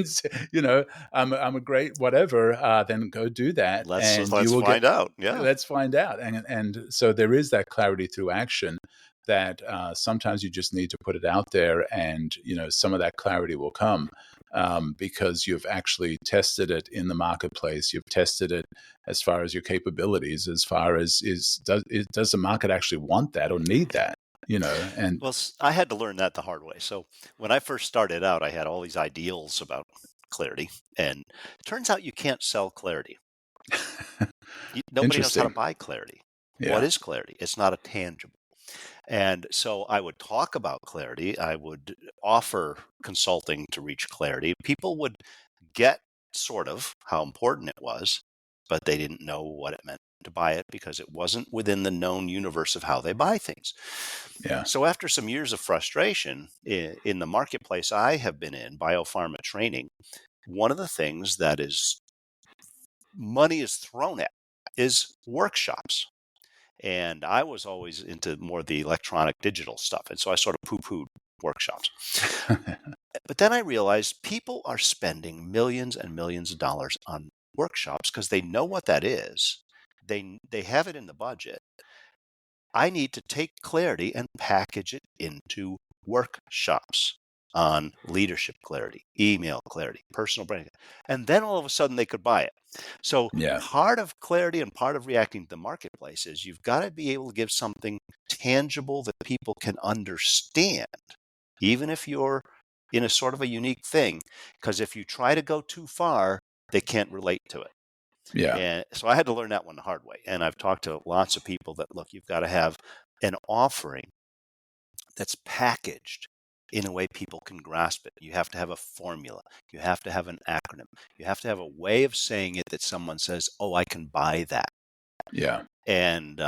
you know, I'm a great whatever. Then go do that, and you Let's will get. find out. Yeah. Let's find out. And so there is that clarity through action that sometimes you just need to put it out there, and some of that clarity will come. Because you've actually tested it in the marketplace, you've tested it as far as your capabilities, as far as does the market actually want that or need that? And Well, I had to learn that the hard way. So when I first started out, I had all these ideals about clarity, and it turns out you can't sell clarity. Nobody knows how to interesting. buy clarity. What Yeah. is clarity? It's not a tangible. And so I would talk about clarity. I would offer consulting to reach clarity. People would get sort of how important it was, but they didn't know what it meant to buy it because it wasn't within the known universe of how they buy things. Yeah. So after some years of frustration in the marketplace I have been in, biopharma training, one of the things that is money is thrown at is workshops. And I was always into more the electronic digital stuff. And so I sort of poo-pooed workshops. But then I realized people are spending millions and millions of dollars on workshops because they know what that is. They have it in the budget. I need to take clarity and package it into workshops on leadership clarity, email clarity, personal branding. And then all of a sudden they could buy it. So Yeah. part of clarity and part of reacting to the marketplace is you've got to be able to give something tangible that people can understand, even if you're in a sort of a unique thing, because if you try to go too far, they can't relate to it. Yeah. And so I had to learn that one the hard way. And I've talked to lots of people that, look, you've got to have an offering that's packaged in a way people can grasp it. You have to have a formula. You have to have an acronym. You have to have a way of saying it that someone says, oh, I can buy that. Yeah. And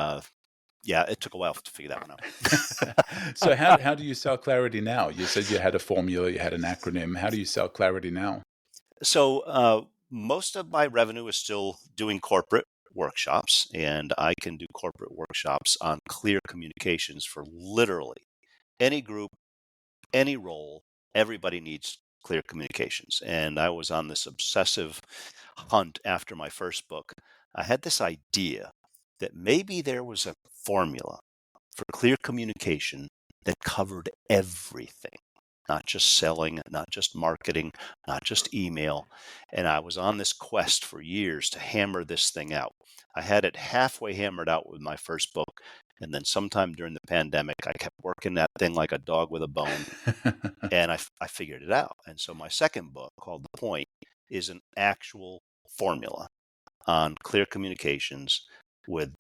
yeah, it took a while to figure that one out. So how do you sell clarity now? You said you had a formula, you had an acronym. How do you sell clarity now? So most of my revenue is still doing corporate workshops, and I can do corporate workshops on clear communications for literally any group, any role. Everybody needs clear communications. And I was on this obsessive hunt after my first book. I had this idea that maybe there was a formula for clear communication that covered everything, not just selling, not just marketing, not just email. And I was on this quest for years to hammer this thing out. I had it halfway hammered out with my first book. And then sometime during the pandemic, I kept working that thing like a dog with a bone. And I figured it out. And so my second book, called The Point, is an actual formula on clear communications with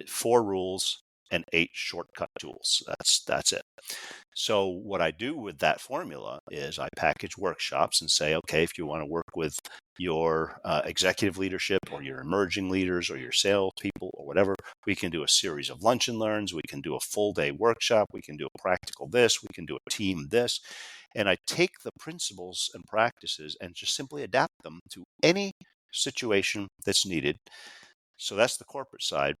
4 rules and 8 shortcut tools. That's it. So what I do with that formula is I package workshops and say, okay, if you want to work with your executive leadership or your emerging leaders or your salespeople or whatever, we can do a series of lunch and learns. We can do a full day workshop. We can do a practical this. We can do a team this. And I take the principles and practices and just simply adapt them to any situation that's needed. So that's the corporate side.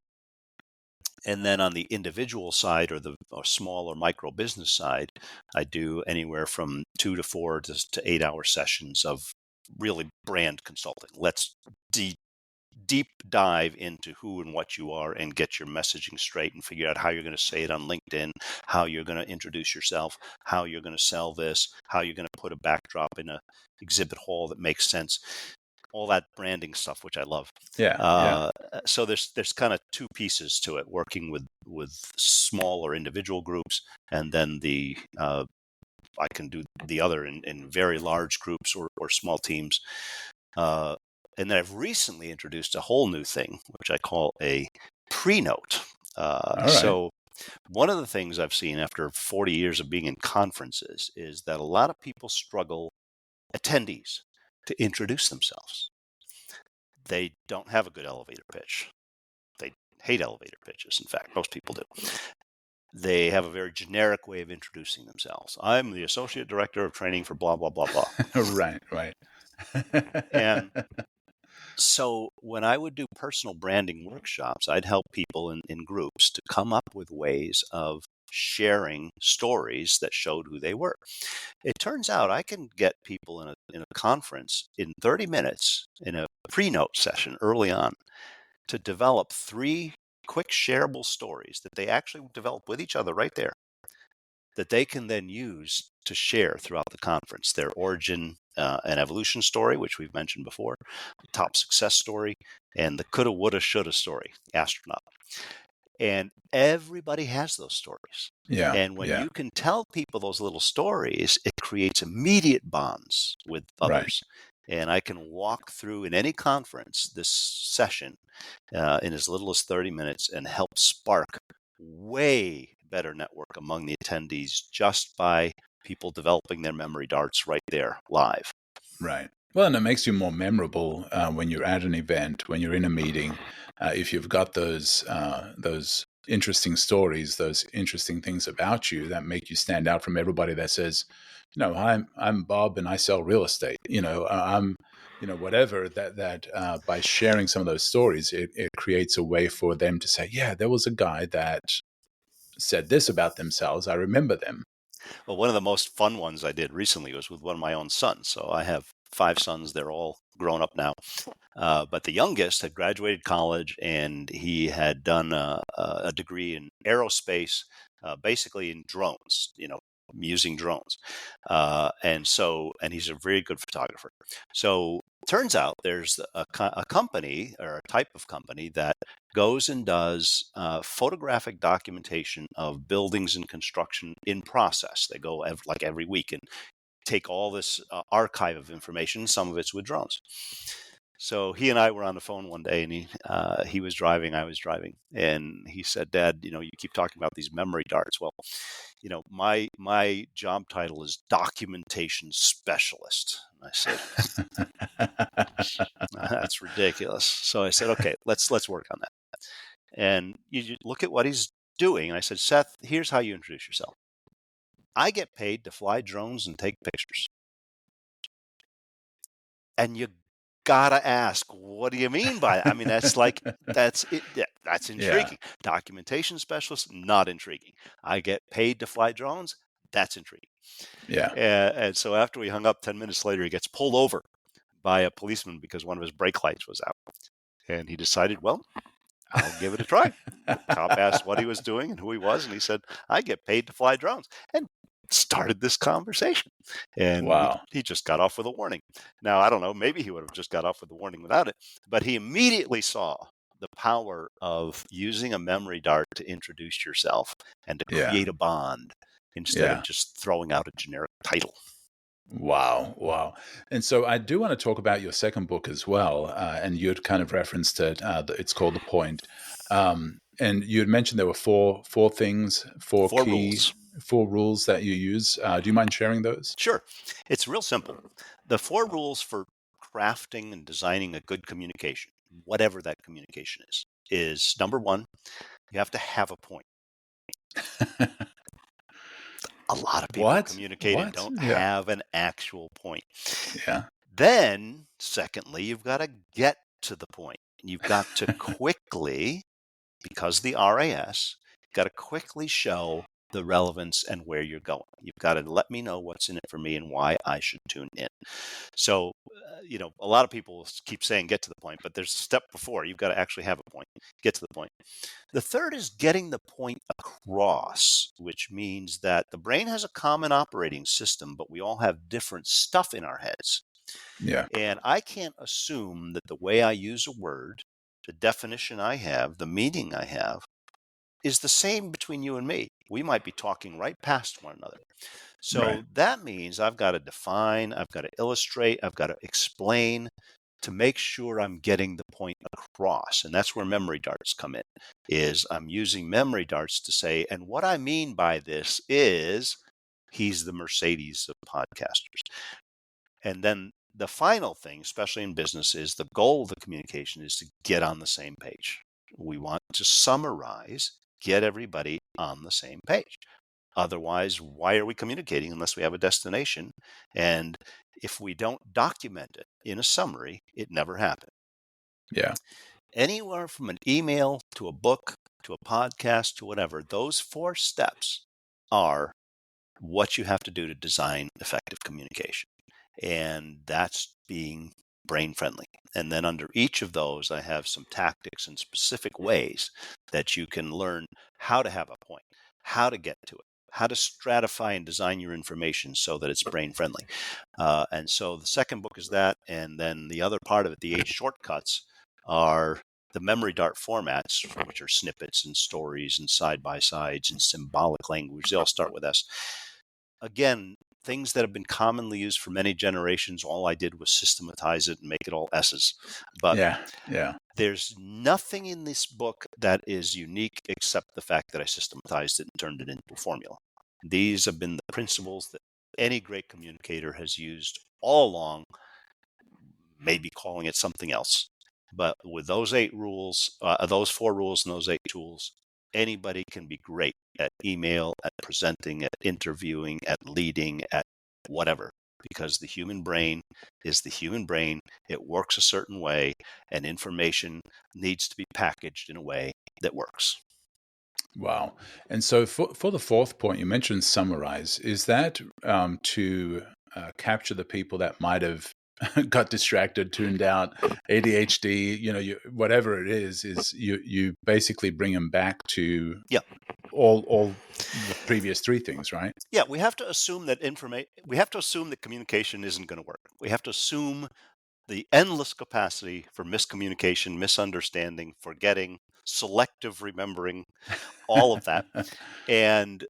And then on the individual side or the small or micro business side, I do anywhere from 2 to 4 to 8 hour sessions of really brand consulting. Let's deep dive into who and what you are and get your messaging straight and figure out how you're going to say it on LinkedIn, how you're going to introduce yourself, how you're going to sell this, how you're going to put a backdrop in a exhibit hall that makes sense. All that branding stuff, which I love. Yeah. So there's kind of two pieces to it: working with small or individual groups, and then I can do the other in very large groups or small teams. And then I've recently introduced a whole new thing, which I call a pre-note. All right. So one of the things I've seen after 40 years of being in conferences is that a lot of people struggle, attendees, to introduce themselves. They don't have a good elevator pitch. They hate elevator pitches. In fact, most people do. They have a very generic way of introducing themselves. I'm the associate director of training for blah, blah, blah, blah. Right. And so when I would do personal branding workshops, I'd help people in groups to come up with ways of sharing stories that showed who they were. It turns out I can get people in a conference in 30 minutes in a pre-note session early on to develop 3 quick shareable stories that they actually develop with each other right there, that they can then use to share throughout the conference. Their origin and evolution story, which we've mentioned before, top success story, and the coulda, woulda, shoulda story, astronaut. And everybody has those stories. Yeah. And when you can tell people those little stories, it creates immediate bonds with others. Right. And I can walk through in any conference this session in as little as 30 minutes and help spark way better network among the attendees just by people developing their memory darts right there live. Right. Well, and it makes you more memorable when you're at an event, when you're in a meeting. If you've got those interesting stories, those interesting things about you that make you stand out from everybody that says, I'm Bob and I sell real estate. I'm whatever that by sharing some of those stories, it creates a way for them to say, yeah, there was a guy that said this about themselves. I remember them. Well, one of the most fun ones I did recently was with one of my own sons. So I have 5 sons. They're all grown up now. But the youngest had graduated college and he had done a degree in aerospace, basically in drones, using drones. And he's a very good photographer. So turns out there's a company or a type of company that goes and does photographic documentation of buildings and construction in process. They go every week and take all this archive of information. Some of it's with drones. So he and I were on the phone one day, and he was driving, I was driving, and he said, "Dad, you keep talking about these memory darts. Well, my job title is documentation specialist." And I said, "That's ridiculous." So I said, "Okay, let's work on that." And you look at what he's doing. And I said, "Seth, here's how you introduce yourself. I get paid to fly drones and take pictures." And you gotta ask, what do you mean by that? I mean, that's it. Yeah, that's intriguing. Yeah. Documentation specialist, not intriguing. I get paid to fly drones. That's intriguing. Yeah. And so after we hung up, 10 minutes later, he gets pulled over by a policeman because one of his brake lights was out. And he decided, well, I'll give it a try. The cop asked what he was doing and who he was. And he said, I get paid to fly drones. And started this conversation. And wow. he just got off with a warning. Now, I don't know, maybe he would have just got off with the warning without it, but he immediately saw the power of using a memory dart to introduce yourself and to create a bond instead of just throwing out a generic title. Wow. And so I do want to talk about your second book as well. And you'd kind of referenced it. It's called The Point. And you had mentioned there were four things, four key rules that you use. Do you mind sharing those? Sure. It's real simple. The 4 rules for crafting and designing a good communication, whatever that communication is number 1, you have to have a point. A lot of people communicating don't have an actual point. Yeah. Then, secondly, you've got to get to the point. You've got to quickly because the RAS, got to quickly show the relevance and where you're going. You've got to let me know what's in it for me and why I should tune in. So, a lot of people keep saying get to the point, but there's a step before. You've got to actually have a point, get to the point. The third is getting the point across, which means that the brain has a common operating system, but we all have different stuff in our heads. Yeah. And I can't assume that the way I use a word, the definition I have, the meaning I have, is the same between you and me. We might be talking right past one another. So Right. that means I've got to define, I've got to illustrate, I've got to explain to make sure I'm getting the point across. And that's where memory darts come in, is I'm using memory darts to say, and what I mean by this is he's the Mercedes of podcasters. And then the final thing, especially in business, is the goal of the communication is to get on the same page. We want to summarize, get everybody on the same page. Otherwise, why are we communicating unless we have a destination? And if we don't document it in a summary, it never happened. Yeah. Anywhere from an email to a book to a podcast to whatever, those 4 steps are what you have to do to design effective communication. And that's being brain friendly. And then under each of those, I have some tactics and specific ways that you can learn how to have a point, how to get to it, how to stratify and design your information so that it's brain friendly. And so the second book is that. And then the other part of it, the 8 shortcuts, are the memory dart formats, which are snippets and stories and side-by-sides and symbolic language. They all start with S. Again, things that have been commonly used for many generations. All I did was systematize it and make it all S's. But Yeah. there's nothing in this book that is unique except the fact that I systematized it and turned it into a formula. These have been the principles that any great communicator has used all along, maybe calling it something else. But with those 8 rules, those 4 rules and those 8 tools, anybody can be great at email, at presenting, at interviewing, at leading, at whatever, because the human brain is the human brain. It works a certain way, and information needs to be packaged in a way that works. Wow. And so for the fourth point, you mentioned summarize. Is that to capture the people that might have got distracted, tuned out, ADHD, whatever it is you basically bring them back to Yeah. all the previous 3 things, right? Yeah, we have to assume that communication isn't going to work. We have to assume the endless capacity for miscommunication, misunderstanding, forgetting, selective remembering, all of that. And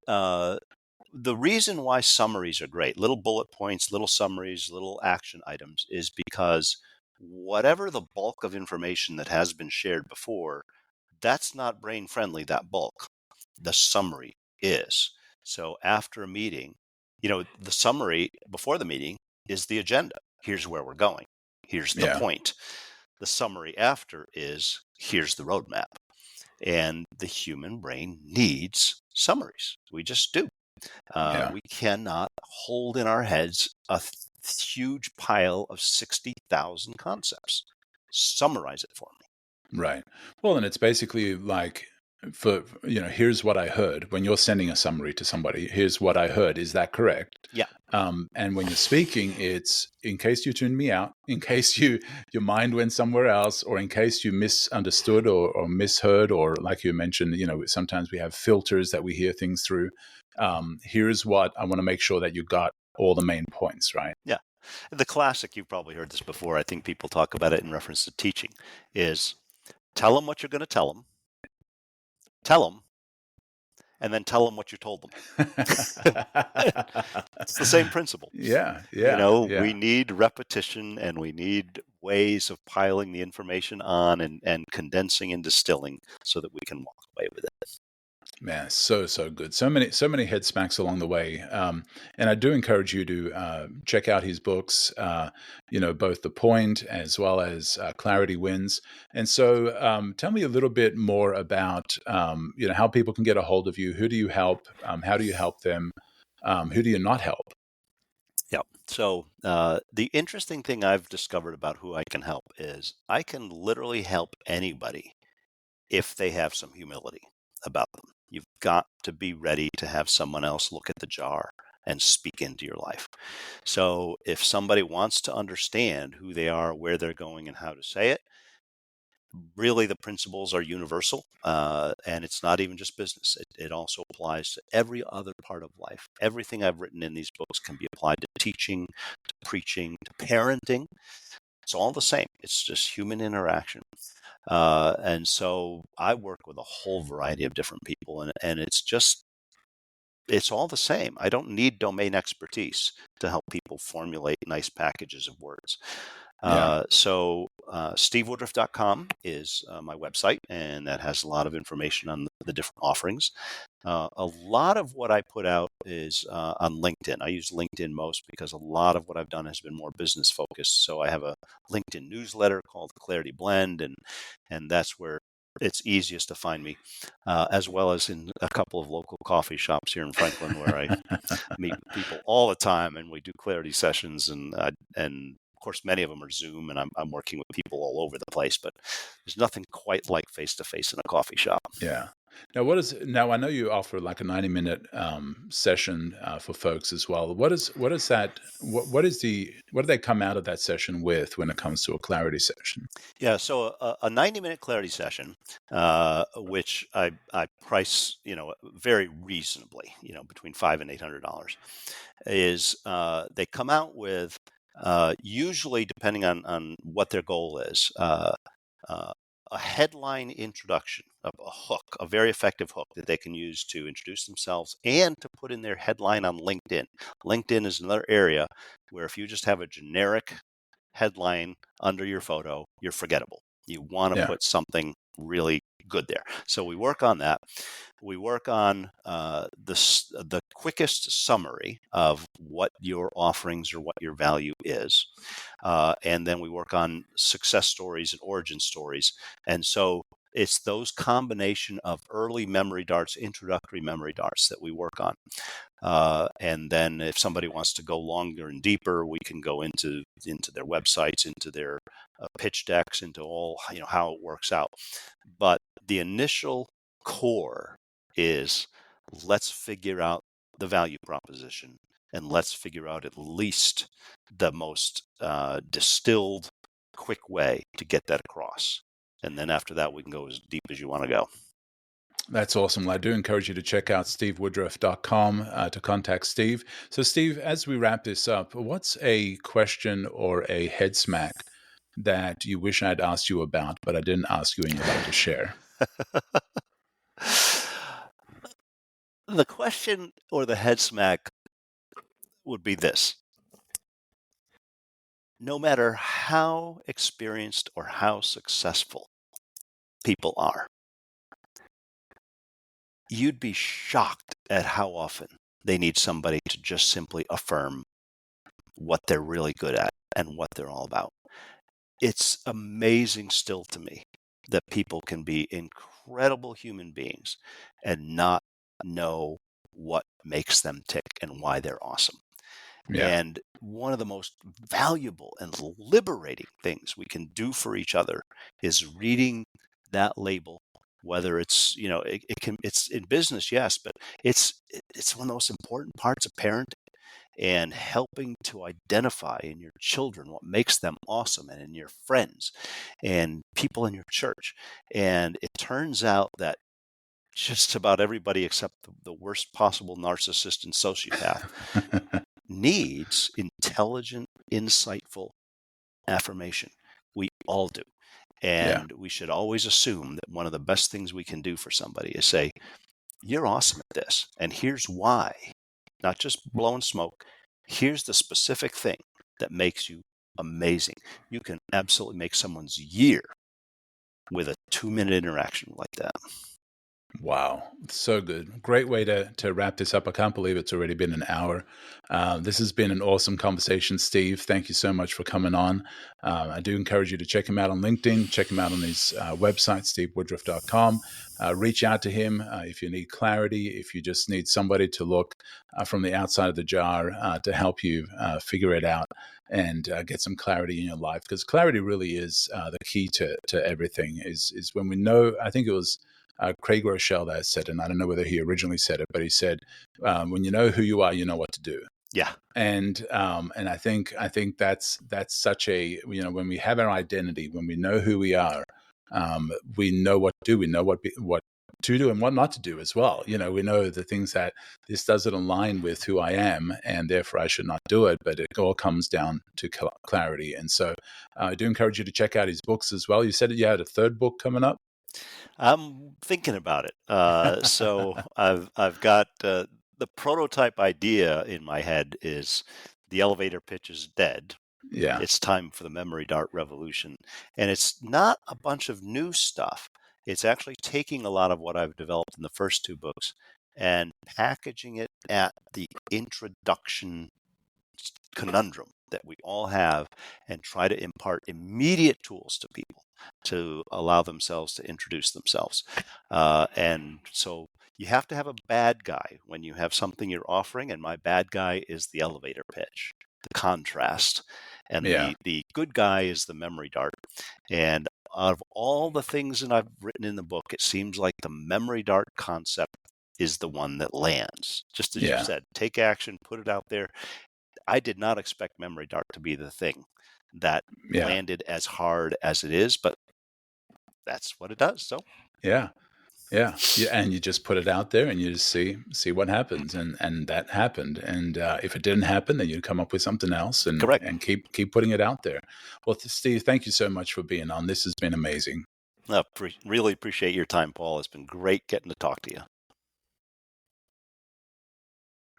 the reason why summaries are great, little bullet points, little summaries, little action items, is because whatever the bulk of information that has been shared before, that's not brain friendly, that bulk. The summary is. So after a meeting, the summary before the meeting is the agenda. Here's where we're going. Here's the point. The summary after is here's the roadmap. And the human brain needs summaries. We just do. We cannot hold in our heads a huge pile of 60,000 concepts. Summarize it for me. Right. Well, and it's basically like, here's what I heard. When you're sending a summary to somebody, here's what I heard. Is that correct? Yeah. And when you're speaking, it's in case you tuned me out, in case your mind went somewhere else, or in case you misunderstood or misheard, or like you mentioned, sometimes we have filters that we hear things through. Here's what I want to make sure that you got all the main points, right? Yeah. The classic, you've probably heard this before, I think people talk about it in reference to teaching, is tell them what you're going to tell them, and then tell them what you told them. It's the same principle. Yeah. We need repetition, and we need ways of piling the information on and condensing and distilling so that we can walk away with it. Man, so good. So many head smacks along the way. And I do encourage you to check out his books, both The Point as well as Clarity Wins. And so tell me a little bit more about, how people can get a hold of you. Who do you help? How do you help them? Who do you not help? Yeah. So the interesting thing I've discovered about who I can help is I can literally help anybody if they have some humility about them. You've got to be ready to have someone else look at the jar and speak into your life. So if somebody wants to understand who they are, where they're going, and how to say it, really the principles are universal, and it's not even just business. It also applies to every other part of life. Everything I've written in these books can be applied to teaching, to preaching, to parenting. It's all the same. It's just human interaction. And so I work with a whole variety of different people, and it's all the same. I don't need domain expertise to help people formulate nice packages of words. So stevewoodruff.com is my website, and that has a lot of information on the different offerings. A lot of what I put out is on LinkedIn. I use LinkedIn most because a lot of what I've done has been more business focused. So I have a LinkedIn newsletter called Clarity Blend, and that's where it's easiest to find me, as well as in a couple of local coffee shops here in Franklin where I meet with people all the time, and we do clarity sessions, and of course many of them are Zoom, and I'm working with people all over the place, but there's nothing quite like face to face in a coffee shop. Yeah. Now I know you offer like a 90-minute session for folks as well. What do they come out of that session with when it comes to a clarity session? Yeah, so a 90-minute clarity session, which I price, very reasonably, between $500 and $800, is they come out with, usually depending on what their goal is, a headline introduction, a hook, a very effective hook that they can use to introduce themselves and to put in their headline on LinkedIn. LinkedIn is another area where if you just have a generic headline under your photo, you're forgettable. You want to put something really good there. So we work on that. We work on the quickest summary of what your offerings or what your value is. And then we work on success stories and origin stories. And so it's those combination of early memory darts, introductory memory darts that we work on. And then if somebody wants to go longer and deeper, we can go into their websites, into their pitch decks, into all, how it works out. But the initial core is, let's figure out the value proposition, and let's figure out at least the most distilled, quick way to get that across. And then after that, we can go as deep as you want to go. That's awesome. Well, I do encourage you to check out stevewoodruff.com to contact Steve. So, Steve, as we wrap this up, what's a question or a head smack that you wish I'd asked you about, but I didn't ask you and you'd like to share? The question or the head smack would be this. No matter how experienced or how successful people are, you'd be shocked at how often they need somebody to just simply affirm what they're really good at and what they're all about. It's amazing still to me that people can be incredible human beings and not know what makes them tick and why they're awesome. Yeah. And one of the most valuable and liberating things we can do for each other is reading that label. Whether it's, it's in business, yes, but it's one of the most important parts of parenting, and helping to identify in your children what makes them awesome, and in your friends and people in your church. And it turns out that just about everybody except the worst possible narcissist and sociopath needs intelligent, insightful affirmation. We all do. And we should always assume that one of the best things we can do for somebody is say, you're awesome at this, and here's why. Not just blowing smoke. Here's the specific thing that makes you amazing. You can absolutely make someone's year with a 2-minute interaction like that. Wow, so good. Great way to wrap this up. I can't believe it's already been an hour. This has been an awesome conversation, Steve. Thank you so much for coming on. I do encourage you to check him out on LinkedIn, check him out on his website, stevewoodruff.com. Reach out to him if you need clarity, if you just need somebody to look from the outside of the jar to help you figure it out and get some clarity in your life. Because clarity really is the key to everything, is when we know. I think it was Craig Rochelle that said, and I don't know whether he originally said it, but he said, "When you know who you are, you know what to do." Yeah. And I think that's such a, when we have our identity, when we know who we are, we know what to do. We know what to do and what not to do as well. We know the things that this doesn't align with who I am, and therefore I should not do it. But it all comes down to clarity. And so I do encourage you to check out his books as well. You said that you had a third book coming up. I'm thinking about it. So I've got the prototype idea in my head is the elevator pitch is dead. Yeah. It's time for the memory dart revolution. And it's not a bunch of new stuff. It's actually taking a lot of what I've developed in the first two books and packaging it at the introduction conundrum that we all have, and try to impart immediate tools to people to allow themselves to introduce themselves. And so you have to have a bad guy when you have something you're offering, and my bad guy is the elevator pitch, the contrast, and the good guy is the memory dart. And out of all the things that I've written in the book, it seems like the memory dart concept is the one that lands. Just as you said, take action, put it out there. I did not expect memory dart to be the thing that landed as hard as it is, but that's what it does. So yeah, and you just put it out there and you just see what happens, and that happened. And if it didn't happen, then you'd come up with something else, and correct, and keep putting it out there. Well, Steve, thank you so much for being on. This has been amazing. Really appreciate your time, Paul. It's been great getting to talk to you.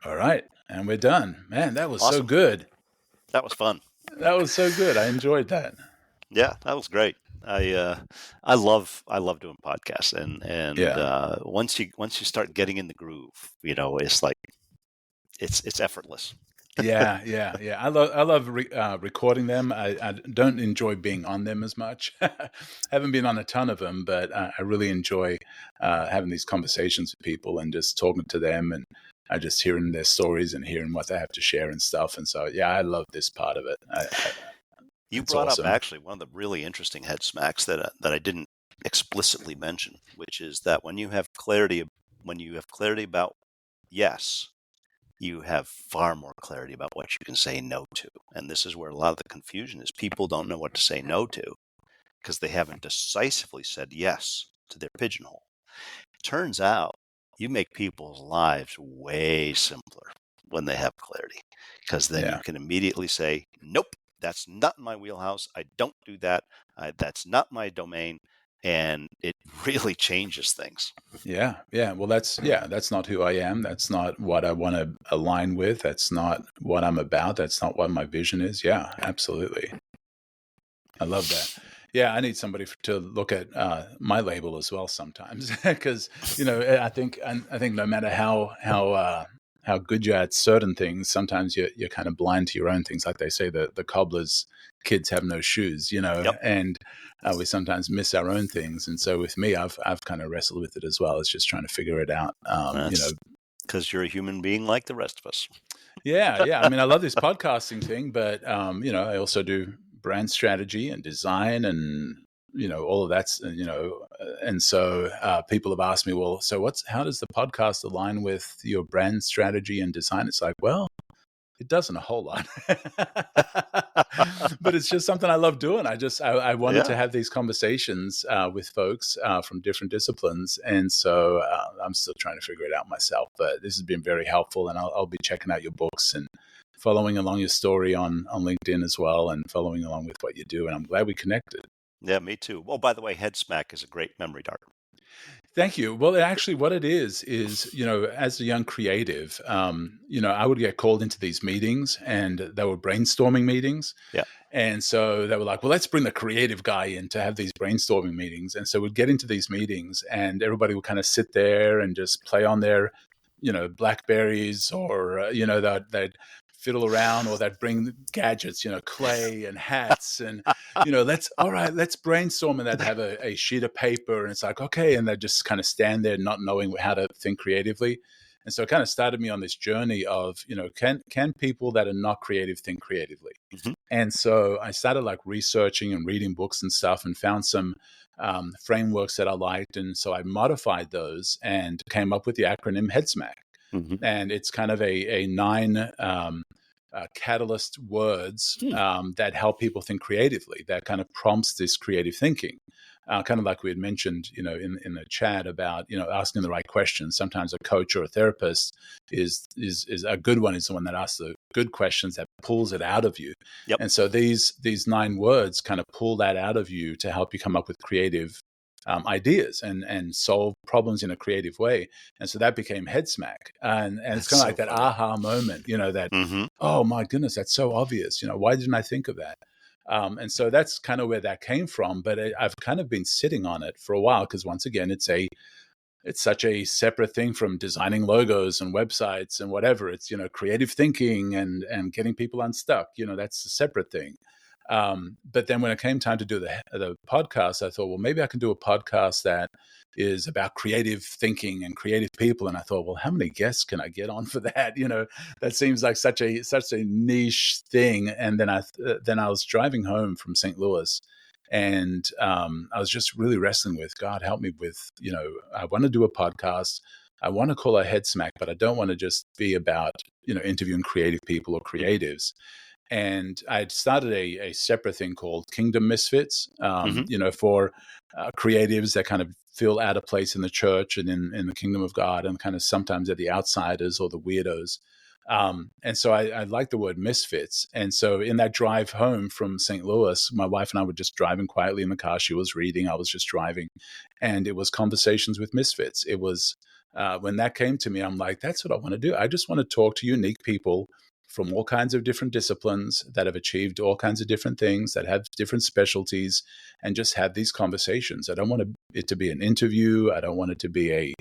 All right, and we're done. Man, that was awesome. So good. That was fun. That was so good. I enjoyed that. Yeah, that was great. I love doing podcasts, and once you start getting in the groove, it's like it's effortless. Yeah. I love recording them. I don't enjoy being on them as much. Haven't been on a ton of them, but I really enjoy having these conversations with people and just talking to them, and just hearing their stories and hearing what they have to share and stuff. And so, I love this part of it. You brought up actually one of the really interesting head smacks that I didn't explicitly mention, which is that when you have clarity about yes, you have far more clarity about what you can say no to. And this is where a lot of the confusion is. People don't know what to say no to because they haven't decisively said yes to their pigeonhole. Turns out you make people's lives way simpler when they have clarity, because then you can immediately say, nope, that's not in my wheelhouse. I don't do that. That's not my domain. And it really changes things. Yeah. Well, that's not who I am. That's not what I want to align with. That's not what I'm about. That's not what my vision is. Yeah, absolutely. I love that. Yeah, I need somebody to look at my label as well sometimes, because I think no matter how good you're at certain things, sometimes you're kind of blind to your own things. Like they say, the cobbler's kids have no shoes, and we sometimes miss our own things. And so with me, I've kind of wrestled with it as well. It's just trying to figure it out. Because you're a human being like the rest of us. Yeah. I mean, I love this podcasting thing, but I also do brand strategy and design and all of that, and so people have asked me, well, so how does the podcast align with your brand strategy and design? It's like, well, it doesn't a whole lot, but it's just something I love doing. I wanted to have these conversations with folks from different disciplines, and so I'm still trying to figure it out myself, but this has been very helpful, and I'll be checking out your books and following along your story on LinkedIn as well, and following along with what you do. And I'm glad we connected. Yeah, me too. Oh, by the way, head smack is a great memory dart. Thank you. Well, actually, what it is, as a young creative, I would get called into these meetings, and they were brainstorming meetings. Yeah. And so they were like, well, let's bring the creative guy in to have these brainstorming meetings. And so we'd get into these meetings, and everybody would kind of sit there and just play on their, Blackberries, or, they'd fiddle around, or they'd bring gadgets, clay and hats, and let's brainstorm. And they'd have a sheet of paper, and it's like, okay. And they'd just kind of stand there not knowing how to think creatively. And so it kind of started me on this journey of, can people that are not creative think creatively? Mhm. And so I started like researching and reading books and stuff, and found some frameworks that I liked. And so I modified those and came up with the acronym HEADSMAC. Mhm. And it's kind of a 9 catalyst words Hmm. that help people think creatively, that kind of prompts this creative thinking. Kind of like we had mentioned, in the chat about, asking the right questions. Sometimes a coach or a therapist is a good one, is the one that asks the good questions, that pulls it out of you. Yep. And so these 9 words kind of pull that out of you to help you come up with creative ideas and solve problems in a creative way. And so that became HeadSmack. And it's kind of so like that funny. aha moment, that, Mhm. oh my goodness, that's so obvious. Why didn't I think of that? And so that's kind of where that came from. But I've kind of been sitting on it for a while, because once again, it's such a separate thing from designing logos and websites and whatever. It's, creative thinking and getting people unstuck. That's a separate thing. But then when it came time to do the podcast, I thought, well, maybe I can do a podcast that is about creative thinking and creative people. And I thought, well, how many guests can I get on for that? That seems like such a niche thing. And then I was driving home from St. Louis, and I was just really wrestling with, God, help me with, I want to do a podcast. I want to call it Head Smack, but I don't want to just be about, interviewing creative people or creatives. And I'd started a separate thing called Kingdom Misfits, Mhm. for creatives that kind of feel out of place in the church and in the kingdom of God, and kind of sometimes they're the outsiders or the weirdos. And so I like the word misfits. And so in that drive home from St. Louis, my wife and I were just driving quietly in the car. She was reading, I was just driving. And it was Conversations with Misfits. It was, when that came to me, I'm like, that's what I want to do. I just want to talk to unique people from all kinds of different disciplines that have achieved all kinds of different things, that have different specialties, and just have these conversations. I don't want it to be an interview. I don't want it to be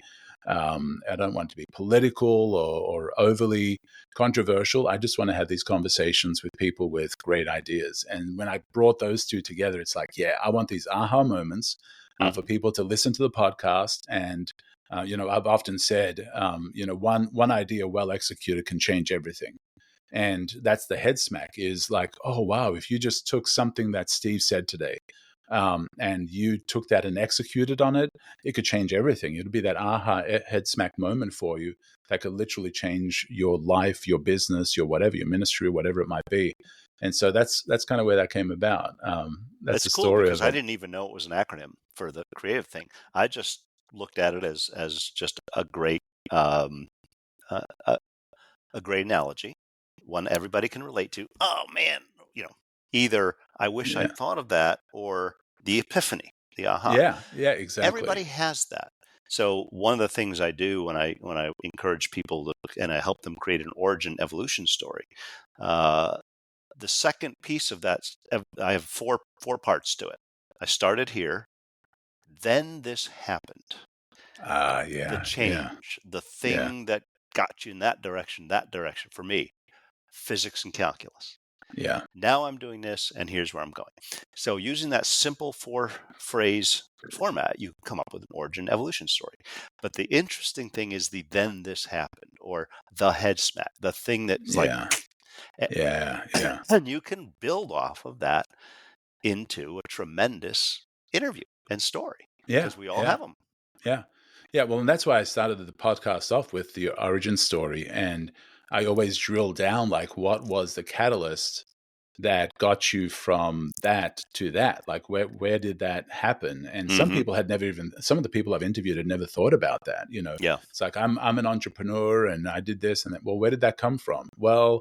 I don't want it to be political or overly controversial. I just want to have these conversations with people with great ideas. And when I brought those two together, it's like, yeah, I want these aha moments for people to listen to the podcast. And I've often said, one idea well executed can change everything. And that's the head smack, is like, oh, wow, if you just took something that Steve said today, and you took that and executed on it, it could change everything. It would be that aha head smack moment for you that could literally change your life, your business, your whatever, your ministry, whatever it might be. And so that's kind of where that came about. That's It's the cool story because of I it. didn't even know it was an acronym for the creative thing. I just looked at it as just a great uh, a, a great analogy, one everybody can relate to. Oh man, either I wish Yeah. I'd thought of that, or the epiphany, the aha. Yeah, exactly. Everybody has that. So one of the things I do when I encourage people to, and I help them create an origin evolution story, uh, the second piece of that, I have four parts to it. I started here, then this happened. The Yeah, change, the yeah, thing that got you in that direction, for me, physics and calculus. yeah, Now I'm doing this, and here's where I'm going. So using that simple 4-phrase format, you come up with an origin evolution story. But the interesting thing is the then this happened, or the head smack, the thing that's like, yeah, yeah, and you can build off of that into a tremendous interview and story, yeah, because we all yeah, have them. yeah, yeah. Well, and that's why I started the podcast off with the origin story, and I always drill down, like, what was the catalyst that got you from that to that? Like, where did that happen? And some Mm-hmm. people had never even, some of the people I've interviewed had never thought about that. Yeah. It's like, I'm an entrepreneur and I did this and that. Well, where did that come from? Well,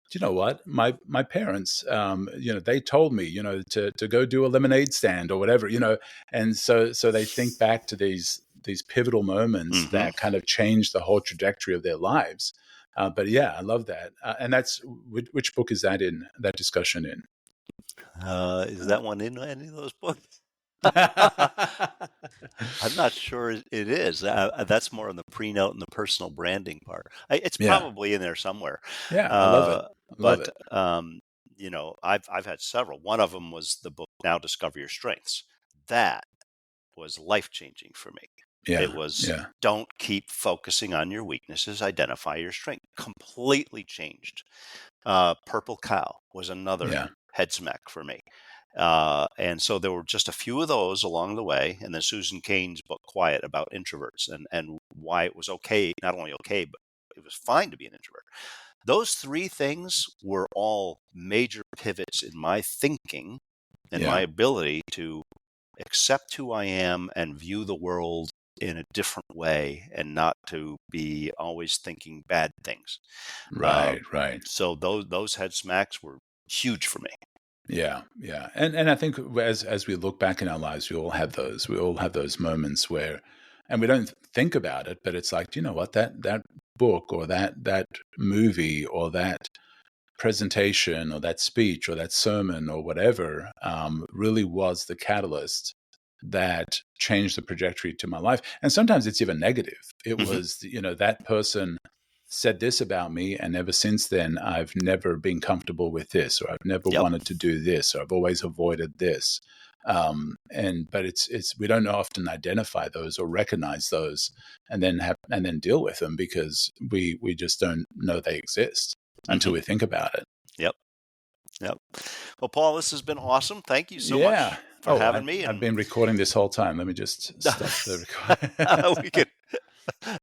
do you know what? My parents, they told me, to go do a lemonade stand or whatever, and so they think back to these these pivotal moments Mm-hmm. that kind of changed the whole trajectory of their lives. But yeah, I love that. And that's which book is that in? That discussion in? Is that one in any of those books? I'm not sure it is. That's more on the pre-note and the personal branding part. It's Yeah, probably in there somewhere. yeah, I love it. Uh, I love but it. I've had several. One of them was the book Now Discover Your Strengths. That was life-changing for me. It Yeah, was yeah, don't keep focusing on your weaknesses, identify your strength. Completely changed. Purple Cow was another yeah. head smack for me. And so there were just a few of those along the way. And then Susan Cain's book, Quiet, about introverts and why it was okay, not only okay, but it was fine to be an introvert. Those three things were all major pivots in my thinking and my Yeah, ability to accept who I am and view the world in a different way and not to be always thinking bad things. Uh, right, right. so those head smacks were huge for me. Yeah, yeah. And I think as we look back in our lives, we all have those. We all have those moments where, and we don't think about it, but it's like, you know what, that book or that movie or that presentation or that speech or that sermon or whatever really was the catalyst that changed the trajectory to my life. And sometimes it's even negative. It Hmm. was, that person said this about me, and ever since then, I've never been comfortable with this, or I've never Yep. wanted to do this, or I've always avoided this. But it's we don't often identify those or recognize those, and then deal with them because we just don't know they exist until Hmm. we think about it. Yep. Yep. Well, Paul, this has been awesome. Thank you so Yeah. much for Oh, having me. I've And been recording this whole time. Let me just stop the recording. we could